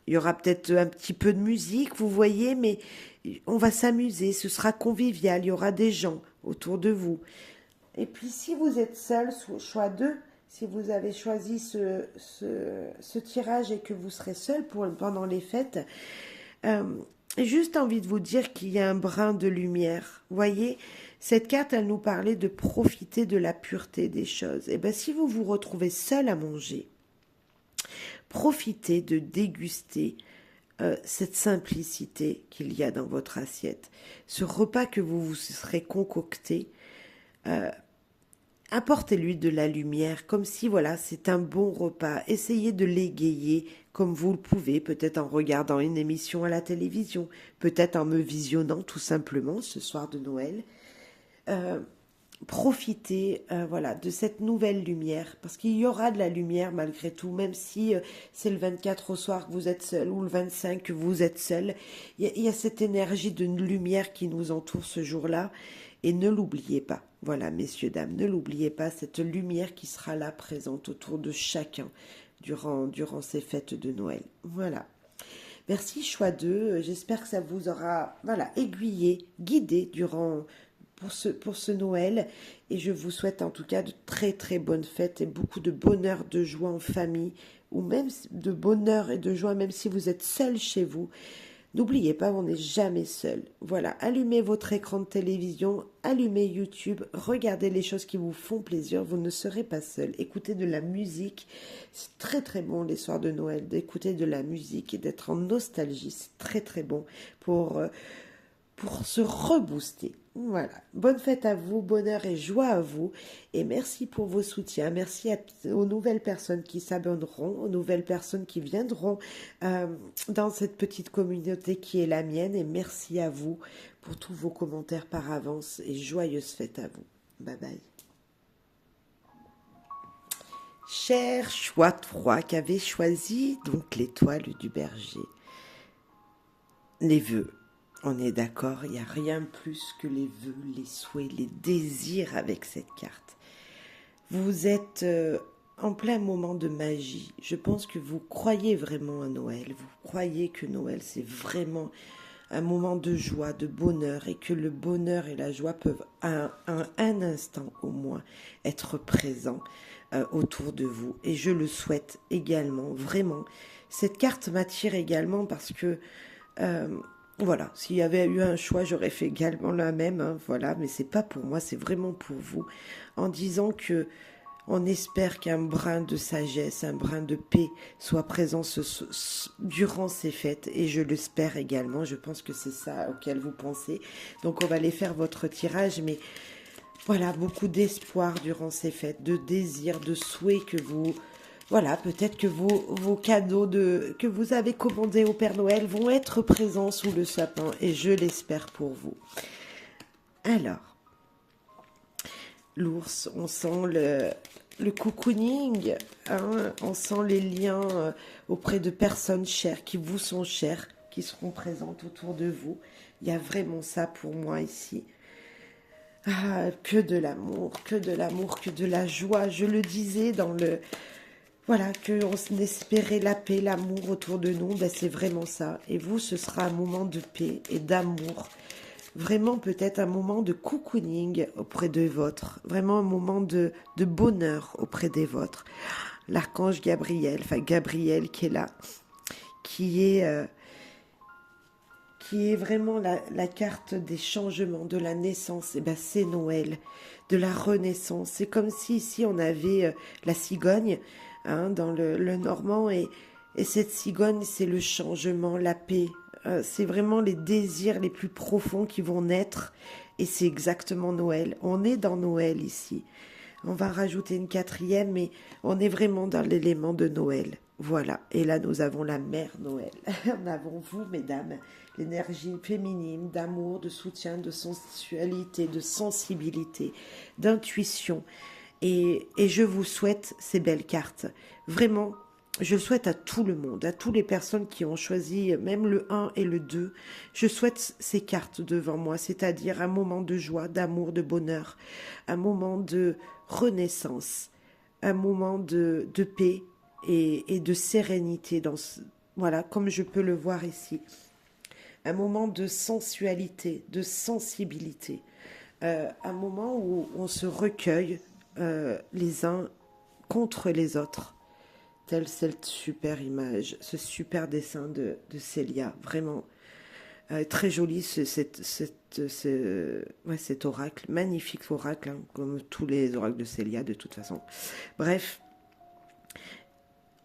Il y aura peut-être un petit peu de musique, vous voyez, mais on va s'amuser, ce sera convivial, il y aura des gens autour de vous. Et puis si vous êtes seul, choix 2, si vous avez choisi ce tirage et que vous serez seul pendant les fêtes, j'ai juste envie de vous dire qu'il y a un brin de lumière. Voyez, cette carte, elle nous parlait de profiter de la pureté des choses. Et bien, si vous vous retrouvez seul à manger, profitez de déguster cette simplicité qu'il y a dans votre assiette. Ce repas que vous vous serez concocté, apportez-lui de la lumière, comme si, voilà, c'est un bon repas. Essayez de l'égayer comme vous le pouvez, peut-être en regardant une émission à la télévision, peut-être en me visionnant tout simplement ce soir de Noël. Profitez voilà, de cette nouvelle lumière, parce qu'il y aura de la lumière malgré tout, même si c'est le 24 au soir que vous êtes seul, ou le 25 que vous êtes seul, il y a cette énergie de lumière qui nous entoure ce jour-là, et ne l'oubliez pas, voilà messieurs, dames, ne l'oubliez pas, cette lumière qui sera là présente autour de chacun durant ces fêtes de Noël, voilà. Merci choix 2, j'espère que ça vous aura aiguillé, guidé pour ce Noël, et je vous souhaite en tout cas de très très bonnes fêtes et beaucoup de bonheur, de joie en famille, ou même de bonheur et de joie même si vous êtes seul chez vous. N'oubliez pas, on n'est jamais seul. Voilà, allumez votre écran de télévision, allumez YouTube, regardez les choses qui vous font plaisir, vous ne serez pas seul. Écoutez de la musique, c'est très très bon les soirs de Noël, d'écouter de la musique et d'être en nostalgie, c'est très très bon pour se rebooster. Voilà. Bonne fête à vous, bonheur et joie à vous. Et merci pour vos soutiens. Merci aux nouvelles personnes qui s'abonneront, aux nouvelles personnes qui viendront dans cette petite communauté qui est la mienne. Et merci à vous pour tous vos commentaires par avance. Et joyeuse fête à vous. Bye bye. Cher choix de froid qu'avait choisi donc l'étoile du berger. Les vœux. On est d'accord, il n'y a rien plus que les vœux, les souhaits, les désirs avec cette carte. Vous êtes en plein moment de magie. Je pense que vous croyez vraiment à Noël. Vous croyez que Noël, c'est vraiment un moment de joie, de bonheur, et que le bonheur et la joie peuvent, à un instant au moins, être présents autour de vous. Et je le souhaite également, vraiment. Cette carte m'attire également parce que... voilà, s'il y avait eu un choix, j'aurais fait également la même, hein, voilà, mais c'est pas pour moi, c'est vraiment pour vous, en disant que on espère qu'un brin de sagesse, un brin de paix soit présent durant ces fêtes, et je l'espère également, je pense que c'est ça auquel vous pensez, donc on va aller faire votre tirage, mais voilà, beaucoup d'espoir durant ces fêtes, de désir, de souhait que vous... Voilà, peut-être que vos cadeaux que vous avez commandés au Père Noël vont être présents sous le sapin, et je l'espère pour vous. Alors, l'ours, on sent le cocooning, hein, on sent les liens auprès de personnes chères, qui vous sont chères, qui seront présentes autour de vous. Il y a vraiment ça pour moi ici. Ah, que de l'amour, que de l'amour, que de la joie. Je le disais dans le... Voilà, qu'on espérait la paix, l'amour autour de nous, ben c'est vraiment ça. Et vous, ce sera un moment de paix et d'amour. Vraiment peut-être un moment de cocooning auprès des vôtres. Vraiment un moment de bonheur auprès des vôtres. L'archange Gabriel, enfin Gabriel qui est là, qui est vraiment la carte des changements, de la naissance. Et ben c'est Noël, de la renaissance. C'est comme si ici on avait la cigogne, hein, dans le normand, et cette cigogne, c'est le changement, la paix. C'est vraiment les désirs les plus profonds qui vont naître, et c'est exactement Noël. On est dans Noël ici. On va rajouter une quatrième, mais on est vraiment dans l'élément de Noël. Voilà, et là nous avons la mère Noël. Nous avons vous, mesdames, l'énergie féminine, d'amour, de soutien, de sensualité, de sensibilité, d'intuition. Et je vous souhaite ces belles cartes. Vraiment, je le souhaite à tout le monde, à toutes les personnes qui ont choisi même le 1 et le 2. Je souhaite ces cartes devant moi, c'est-à-dire un moment de joie, d'amour, de bonheur, un moment de renaissance, un moment de paix et de sérénité, voilà, comme je peux le voir ici. Un moment de sensualité, de sensibilité, un moment où on se recueille les uns contre les autres. Telle cette super image, ce super dessin de Célia, vraiment très joli cet oracle, magnifique oracle, hein, comme tous les oracles de Célia de toute façon. Bref,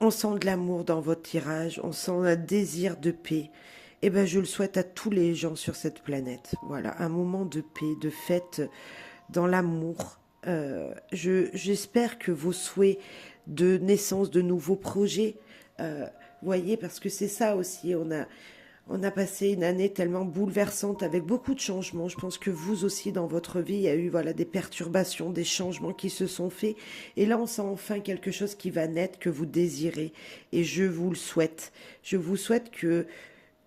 on sent de l'amour dans votre tirage, on sent un désir de paix. Et ben je le souhaite à tous les gens sur cette planète. Voilà, un moment de paix, de fête dans l'amour. J'espère que vos souhaits de naissance de nouveaux projets, voyez, parce que c'est ça aussi, on a passé une année tellement bouleversante avec beaucoup de changements. Je pense que vous aussi, dans votre vie, il y a eu voilà, des perturbations, des changements qui se sont faits. Et là, on sent enfin quelque chose qui va naître, que vous désirez. Et je vous le souhaite. Je vous souhaite que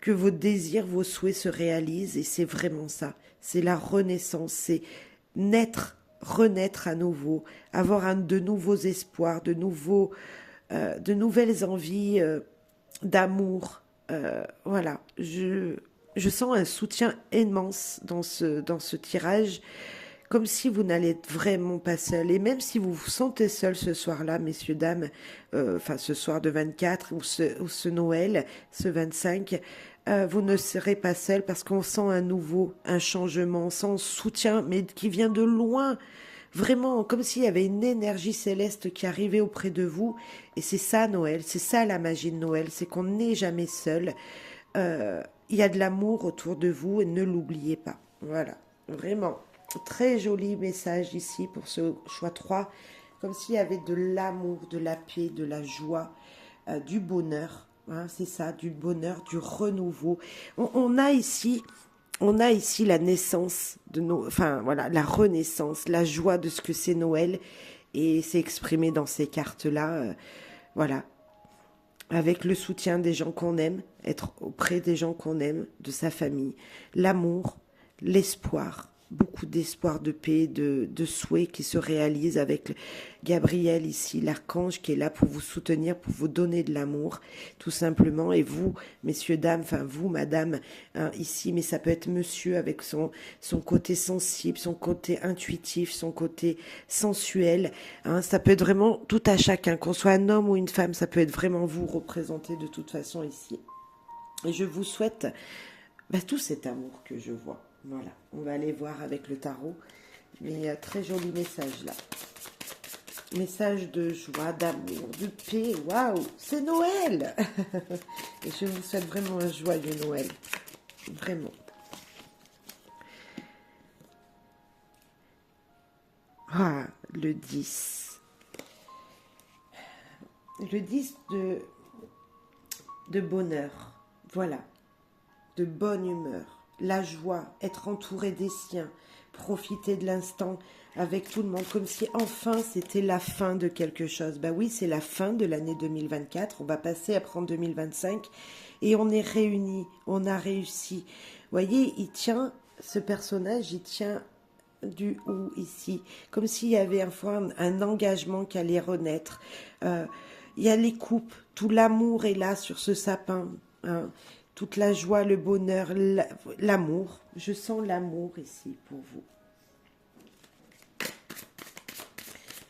vos désirs, vos souhaits se réalisent. Et c'est vraiment ça. C'est la renaissance. C'est naître, renaître à nouveau. Avoir de nouveaux espoirs, de nouvelles envies d'amour. Voilà, je sens un soutien immense dans ce tirage, comme si vous n'allez vraiment pas seul. Et même si vous vous sentez seul ce soir-là, messieurs, dames, enfin ce soir de 24 ou ce Noël, ce 25, vous ne serez pas seul parce qu'on sent un changement, on sent un soutien, mais qui vient de loin. Vraiment, comme s'il y avait une énergie céleste qui arrivait auprès de vous. Et c'est ça Noël, c'est ça la magie de Noël, c'est qu'on n'est jamais seul. Il y a de l'amour autour de vous et ne l'oubliez pas. Voilà, vraiment. Très joli message ici pour ce choix 3. Comme s'il y avait de l'amour, de la paix, de la joie, du bonheur. Hein, c'est ça, du bonheur, du renouveau. On a ici la naissance de nos, enfin voilà, la renaissance, la joie de ce que c'est Noël, et c'est exprimé dans ces cartes-là, voilà, avec le soutien des gens qu'on aime, être auprès des gens qu'on aime, de sa famille, l'amour, l'espoir, beaucoup d'espoir, de paix, de souhaits qui se réalisent avec Gabriel ici, l'archange qui est là pour vous soutenir, pour vous donner de l'amour, tout simplement. Et vous, messieurs, dames, enfin vous, madame, hein, ici, mais ça peut être monsieur avec son côté sensible, son côté intuitif, son côté sensuel. Hein, ça peut être vraiment tout à chacun, qu'on soit un homme ou une femme, ça peut être vraiment vous représenté de toute façon ici. Et je vous souhaite tout cet amour que je vois. Voilà, on va aller voir avec le tarot. Mais très joli message là. Message de joie, d'amour, de paix. Waouh, c'est Noël. Et je vous souhaite vraiment un joyeux Noël. Vraiment. Ah, le 10. Le 10 de bonheur. Voilà. De bonne humeur. La joie, être entouré des siens, profiter de l'instant avec tout le monde, comme si enfin c'était la fin de quelque chose. Bah oui, c'est la fin de l'année 2024, on va passer après en 2025, et on est réunis, on a réussi. Vous voyez, ce personnage, il tient du haut ici, comme s'il y avait un engagement qui allait renaître. Il y a les coupes, tout l'amour est là sur ce sapin, hein. Toute la joie, le bonheur, l'amour. Je sens l'amour ici pour vous.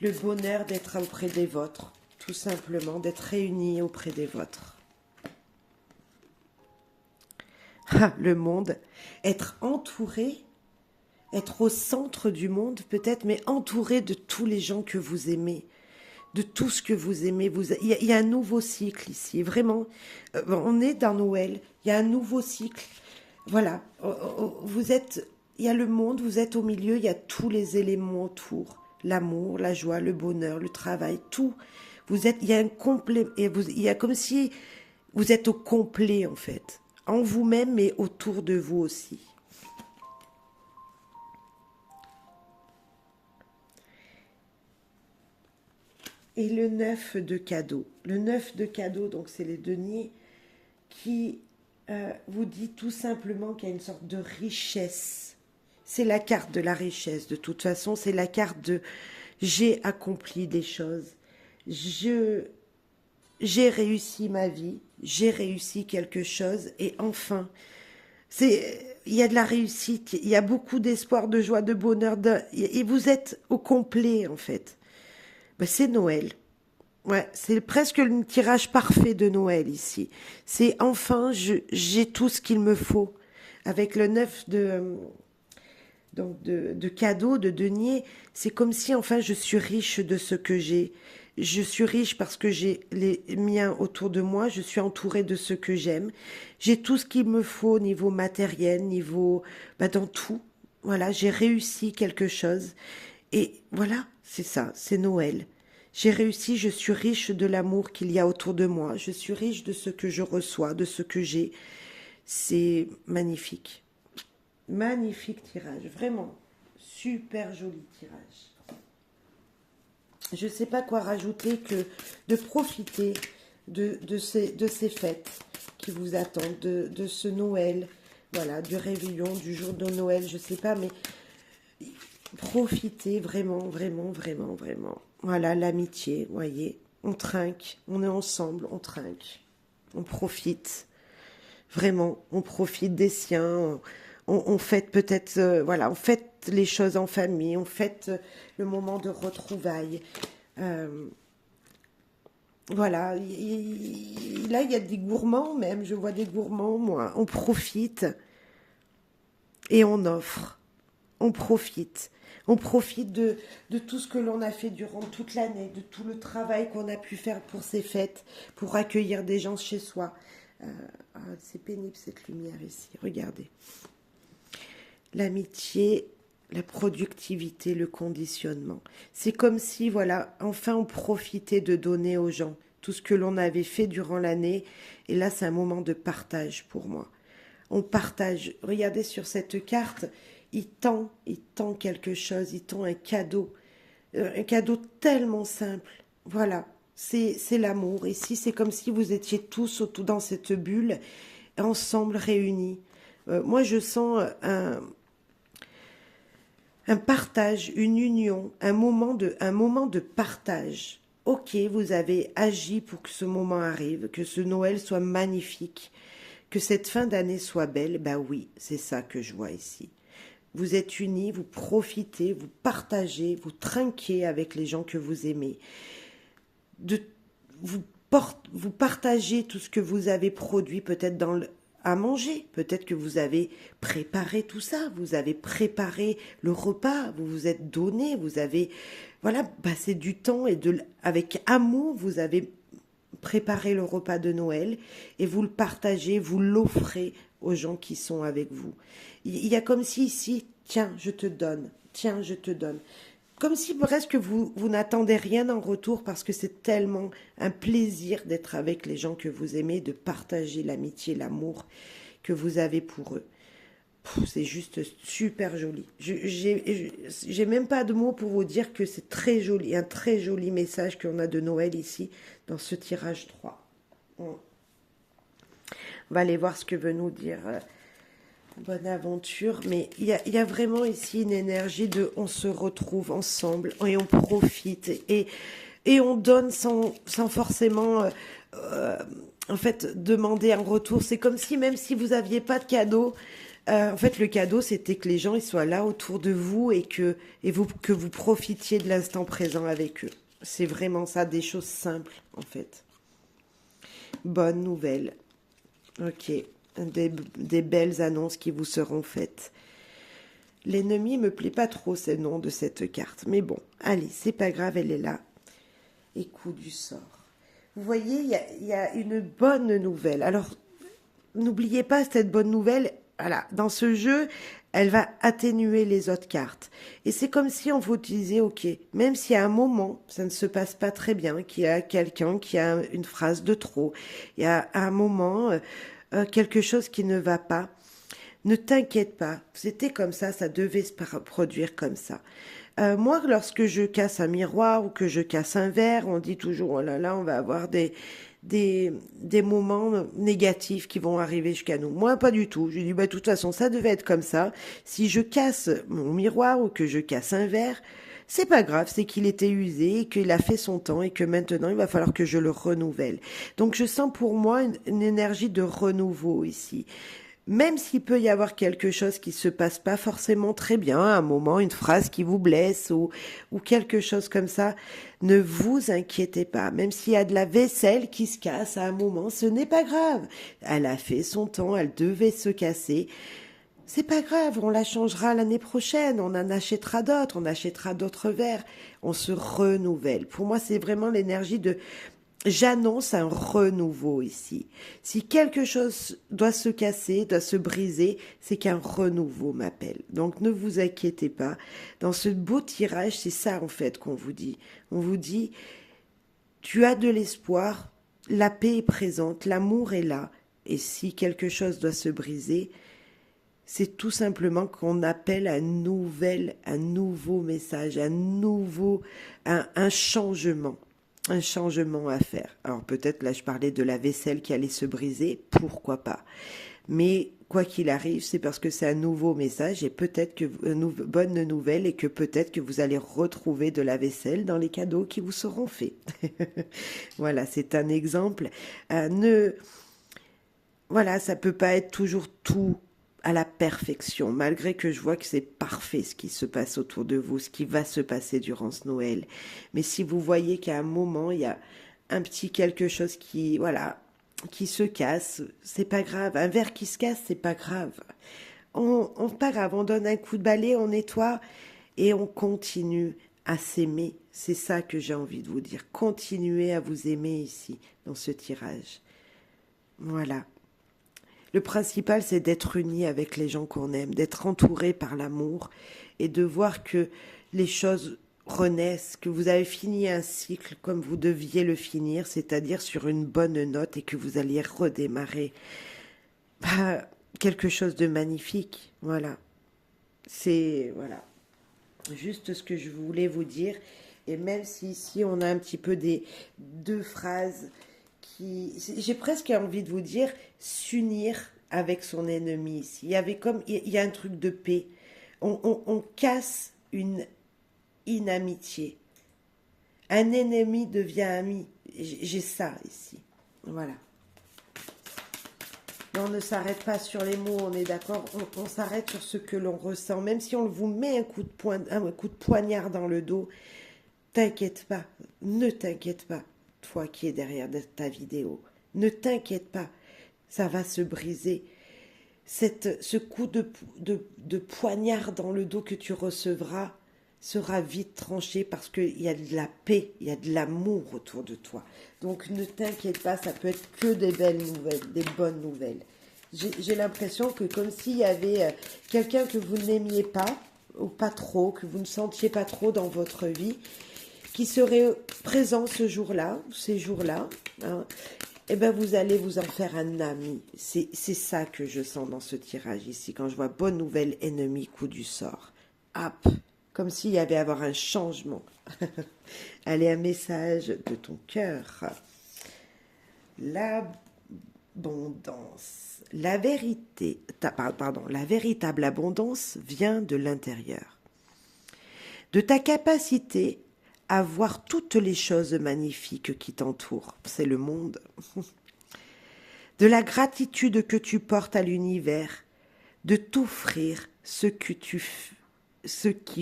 Le bonheur d'être auprès des vôtres, tout simplement, d'être réunis auprès des vôtres. Ah, le monde, être entouré, être au centre du monde peut-être, mais entouré de tous les gens que vous aimez. De tout ce que vous aimez. Il y a un nouveau cycle ici, vraiment. On est dans Noël, il y a un nouveau cycle. Voilà, il y a le monde, vous êtes au milieu, il y a tous les éléments autour. L'amour, la joie, le bonheur, le travail, tout. Il y a un complet, il y a comme si vous êtes au complet en fait. En vous-même, mais autour de vous aussi. Et le 9 de cadeau. Le 9 de cadeau, donc c'est les deniers, qui vous dit tout simplement qu'il y a une sorte de richesse. C'est la carte de la richesse, de toute façon. C'est la carte de j'ai accompli des choses. J'ai réussi ma vie. J'ai réussi quelque chose. Et enfin, il y a de la réussite. Il y a beaucoup d'espoir, de joie, de bonheur. Et vous êtes au complet, en fait. C'est Noël. Ouais, c'est presque le tirage parfait de Noël ici. C'est enfin, j'ai tout ce qu'il me faut. Avec le 9 de cadeaux, de deniers, c'est comme si enfin je suis riche de ce que j'ai. Je suis riche parce que j'ai les miens autour de moi, je suis entourée de ce que j'aime. J'ai tout ce qu'il me faut au niveau matériel, dans tout. Voilà, j'ai réussi quelque chose. Et voilà, c'est ça, c'est Noël. J'ai réussi, je suis riche de l'amour qu'il y a autour de moi. Je suis riche de ce que je reçois, de ce que j'ai. C'est magnifique. Magnifique tirage, vraiment. Super joli tirage. Je ne sais pas quoi rajouter que de profiter de ces fêtes qui vous attendent, de ce Noël, voilà, du réveillon, du jour de Noël, je ne sais pas, mais profitez vraiment, vraiment, vraiment, vraiment. Voilà, l'amitié, voyez, on trinque, on est ensemble, on trinque, on profite, vraiment, on profite des siens, on fête peut-être, voilà, on fête les choses en famille, on fête le moment de retrouvailles. Voilà, là, il y a des gourmands même, je vois des gourmands, moi. On profite et on offre. On profite. On profite de tout ce que l'on a fait durant toute l'année, de tout le travail qu'on a pu faire pour ces fêtes, pour accueillir des gens chez soi. Euh, c'est pénible cette lumière ici, regardez. L'amitié, la productivité, le conditionnement. C'est comme si, voilà, enfin on profitait de donner aux gens tout ce que l'on avait fait durant l'année. Et là, c'est un moment de partage pour moi. On partage. Regardez sur cette carte, il tend quelque chose, il tend un cadeau tellement simple. Voilà, c'est l'amour. Ici, c'est comme si vous étiez tous autour dans cette bulle, ensemble réunis. Moi, je sens un partage, une union, un moment de partage. Ok, vous avez agi pour que ce moment arrive, que ce Noël soit magnifique, que cette fin d'année soit belle. Ben oui, c'est ça que je vois ici. Vous êtes unis, vous profitez, vous partagez, vous trinquez avec les gens que vous aimez. De, vous, vous partagez tout ce que vous avez produit peut-être à manger. Peut-être que vous avez préparé tout ça, vous avez préparé le repas, vous vous êtes donné, vous avez voilà, passé du temps et avec amour, vous avez préparé le repas de Noël et vous le partagez, vous l'offrez aux gens qui sont avec vous. Il y a comme si ici, tiens, je te donne, tiens, je te donne. Comme si presque vous n'attendez rien en retour parce que c'est tellement un plaisir d'être avec les gens que vous aimez, de partager l'amitié, l'amour que vous avez pour eux. C'est juste super joli. J'ai même pas de mots pour vous dire que c'est très joli, un très joli message qu'on a de Noël ici dans ce tirage 3. On va aller voir ce que veut nous dire Bonne Aventure, mais il y a vraiment ici une énergie de on se retrouve ensemble et on profite et on donne sans forcément euh, en fait demander un retour. C'est comme si même si vous aviez pas de cadeau, en fait le cadeau c'était que les gens ils soient là autour de vous que vous profitiez de l'instant présent avec eux. C'est vraiment ça, des choses simples en fait. Bonne nouvelle. Ok, des belles annonces qui vous seront faites. L'ennemi me plaît pas trop, ces noms de cette carte. Mais bon, allez, c'est pas grave, elle est là. Et coup du sort. Vous voyez, il y a une bonne nouvelle. Alors, n'oubliez pas cette bonne nouvelle. Voilà, dans ce jeu, elle va atténuer les autres cartes. Et c'est comme si on vous disait, ok, même si à un moment, ça ne se passe pas très bien, qu'il y a quelqu'un qui a une phrase de trop, il y a un moment quelque chose qui ne va pas, ne t'inquiète pas, c'était comme ça devait se produire comme ça. Moi, lorsque je casse un miroir ou que je casse un verre, on dit toujours, oh là là, on va avoir des moments négatifs qui vont arriver jusqu'à nous. Moi, pas du tout. Je dis, bah, de toute façon, ça devait être comme ça. Si je casse mon miroir ou que je casse un verre, c'est pas grave, c'est qu'il était usé et qu'il a fait son temps et que maintenant il va falloir que je le renouvelle. Donc je sens pour moi une énergie de renouveau ici. Même s'il peut y avoir quelque chose qui se passe pas forcément très bien, un moment, une phrase qui vous blesse ou quelque chose comme ça, ne vous inquiétez pas. Même s'il y a de la vaisselle qui se casse à un moment, ce n'est pas grave. Elle a fait son temps, elle devait se casser. C'est pas grave, on la changera l'année prochaine, on en achètera d'autres, on achètera d'autres verres, on se renouvelle. Pour moi, c'est vraiment l'énergie de j'annonce un renouveau ici. Si quelque chose doit se casser, doit se briser, c'est qu'un renouveau m'appelle. Donc ne vous inquiétez pas. Dans ce beau tirage, c'est ça en fait qu'on vous dit. On vous dit, tu as de l'espoir, la paix est présente, l'amour est là. Et si quelque chose doit se briser, c'est tout simplement qu'on appelle un nouveau message, un changement. Un changement à faire. Alors peut-être là je parlais de la vaisselle qui allait se briser, pourquoi pas. Mais quoi qu'il arrive, c'est parce que c'est un nouveau message et peut-être que une bonne nouvelle et que peut-être que vous allez retrouver de la vaisselle dans les cadeaux qui vous seront faits. Voilà, c'est un exemple. Voilà, ça peut pas être toujours tout à la perfection, malgré que je vois que c'est parfait ce qui se passe autour de vous, ce qui va se passer durant ce Noël. Mais si vous voyez qu'à un moment, il y a un petit quelque chose qui, voilà, qui se casse, c'est pas grave. Un verre qui se casse, c'est pas grave. Pas grave, on donne un coup de balai, on nettoie et on continue à s'aimer. C'est ça que j'ai envie de vous dire. Continuez à vous aimer ici, dans ce tirage. Voilà. Le principal, c'est d'être uni avec les gens qu'on aime, d'être entouré par l'amour et de voir que les choses renaissent, que vous avez fini un cycle comme vous deviez le finir, c'est-à-dire sur une bonne note et que vous alliez redémarrer bah, quelque chose de magnifique. Voilà. C'est voilà, juste ce que je voulais vous dire. Et même si ici on a un petit peu des deux phrases qui, j'ai presque envie de vous dire, s'unir avec son ennemi ici. Il y avait comme, il y a un truc de paix. On casse une inamitié. Un ennemi devient ami. J'ai ça ici. Voilà. Mais on ne s'arrête pas sur les mots, on est d'accord, on s'arrête sur ce que l'on ressent. Même si on vous met un coup de poignard dans le dos, t'inquiète pas, ne t'inquiète pas, toi qui es derrière ta vidéo. Ne t'inquiète pas, ça va se briser. Ce coup de poignard dans le dos que tu recevras sera vite tranché parce qu'il y a de la paix, il y a de l'amour autour de toi. Donc ne t'inquiète pas, ça peut être que des belles nouvelles, des bonnes nouvelles. J'ai l'impression que comme s'il y avait quelqu'un que vous n'aimiez pas, ou pas trop, que vous ne sentiez pas trop dans votre vie, qui serait présent ce jour-là, ces jours-là, hein, eh ben vous allez vous en faire un ami. C'est ça que je sens dans ce tirage ici, quand je vois bonne nouvelle, ennemi, coup du sort. Hop, comme s'il y avait à avoir un changement. Allez, un message de ton cœur. L'abondance. La vérité, pardon, la véritable abondance vient de l'intérieur. De ta capacité à voir toutes les choses magnifiques qui t'entourent. C'est le monde. De la gratitude que tu portes à l'univers, de t'offrir ce qui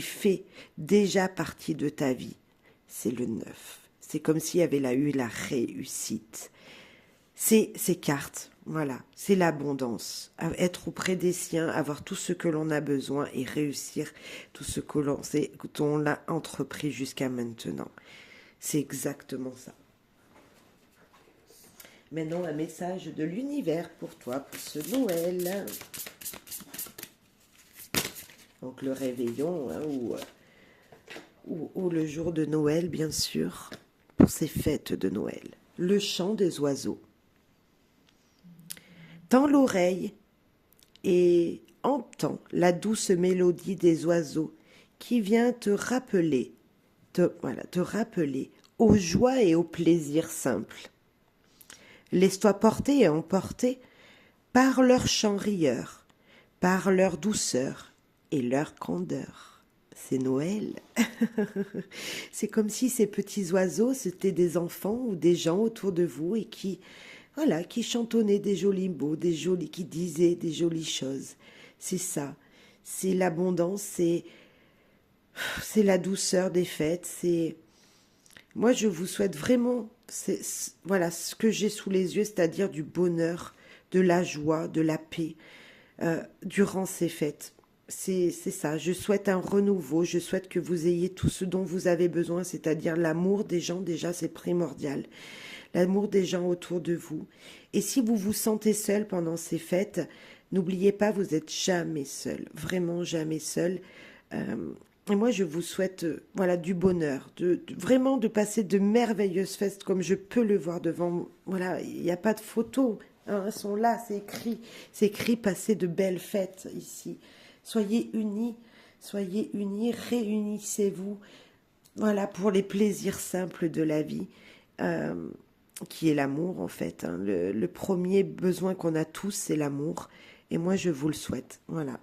fait déjà partie de ta vie. C'est le 9. C'est comme s'il y avait eu la réussite. C'est ces cartes, voilà, c'est l'abondance. Être auprès des siens, avoir tout ce que l'on a besoin et réussir tout ce que l'on a entrepris jusqu'à maintenant. C'est exactement ça. Maintenant, un message de l'univers pour toi, pour ce Noël. Donc le réveillon, hein, ou le jour de Noël, bien sûr, pour ces fêtes de Noël. Le chant des oiseaux. Tends l'oreille et entends la douce mélodie des oiseaux qui vient te rappeler aux joies et aux plaisirs simples. Laisse-toi porter et emporter par leur chant rieur, par leur douceur et leur candeur. C'est Noël. C'est comme si ces petits oiseaux, c'était des enfants ou des gens autour de vous et qui chantonnaient des jolis mots, qui disaient des jolies choses. C'est ça. C'est l'abondance, c'est la douceur des fêtes. Moi, je vous souhaite vraiment, voilà, ce que j'ai sous les yeux, c'est-à-dire du bonheur, de la joie, de la paix, durant ces fêtes. C'est ça, je souhaite un renouveau, je souhaite que vous ayez tout ce dont vous avez besoin, c'est-à-dire l'amour des gens, déjà c'est primordial, l'amour des gens autour de vous. Et si vous vous sentez seul pendant ces fêtes, n'oubliez pas, vous n'êtes jamais seul, vraiment jamais seul. Et moi, je vous souhaite voilà, du bonheur, vraiment de passer de merveilleuses fêtes comme je peux le voir devant. Voilà, il n'y a pas de photos, hein, elles sont là, c'est écrit passer de belles fêtes ici. Soyez unis, réunissez-vous, voilà, pour les plaisirs simples de la vie, qui est l'amour en fait. Hein. Le premier besoin qu'on a tous, c'est l'amour. Et moi, je vous le souhaite. Voilà.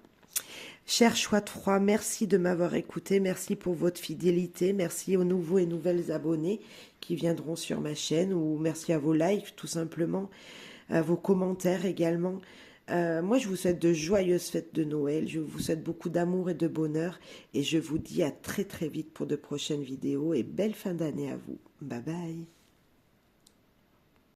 Cher Choix de Froid, merci de m'avoir écouté, merci pour votre fidélité, merci aux nouveaux et nouvelles abonnés qui viendront sur ma chaîne, ou merci à vos likes tout simplement, à vos commentaires également. Moi, je vous souhaite de joyeuses fêtes de Noël, je vous souhaite beaucoup d'amour et de bonheur, et je vous dis à très très vite pour de prochaines vidéos, et belle fin d'année à vous. Bye bye.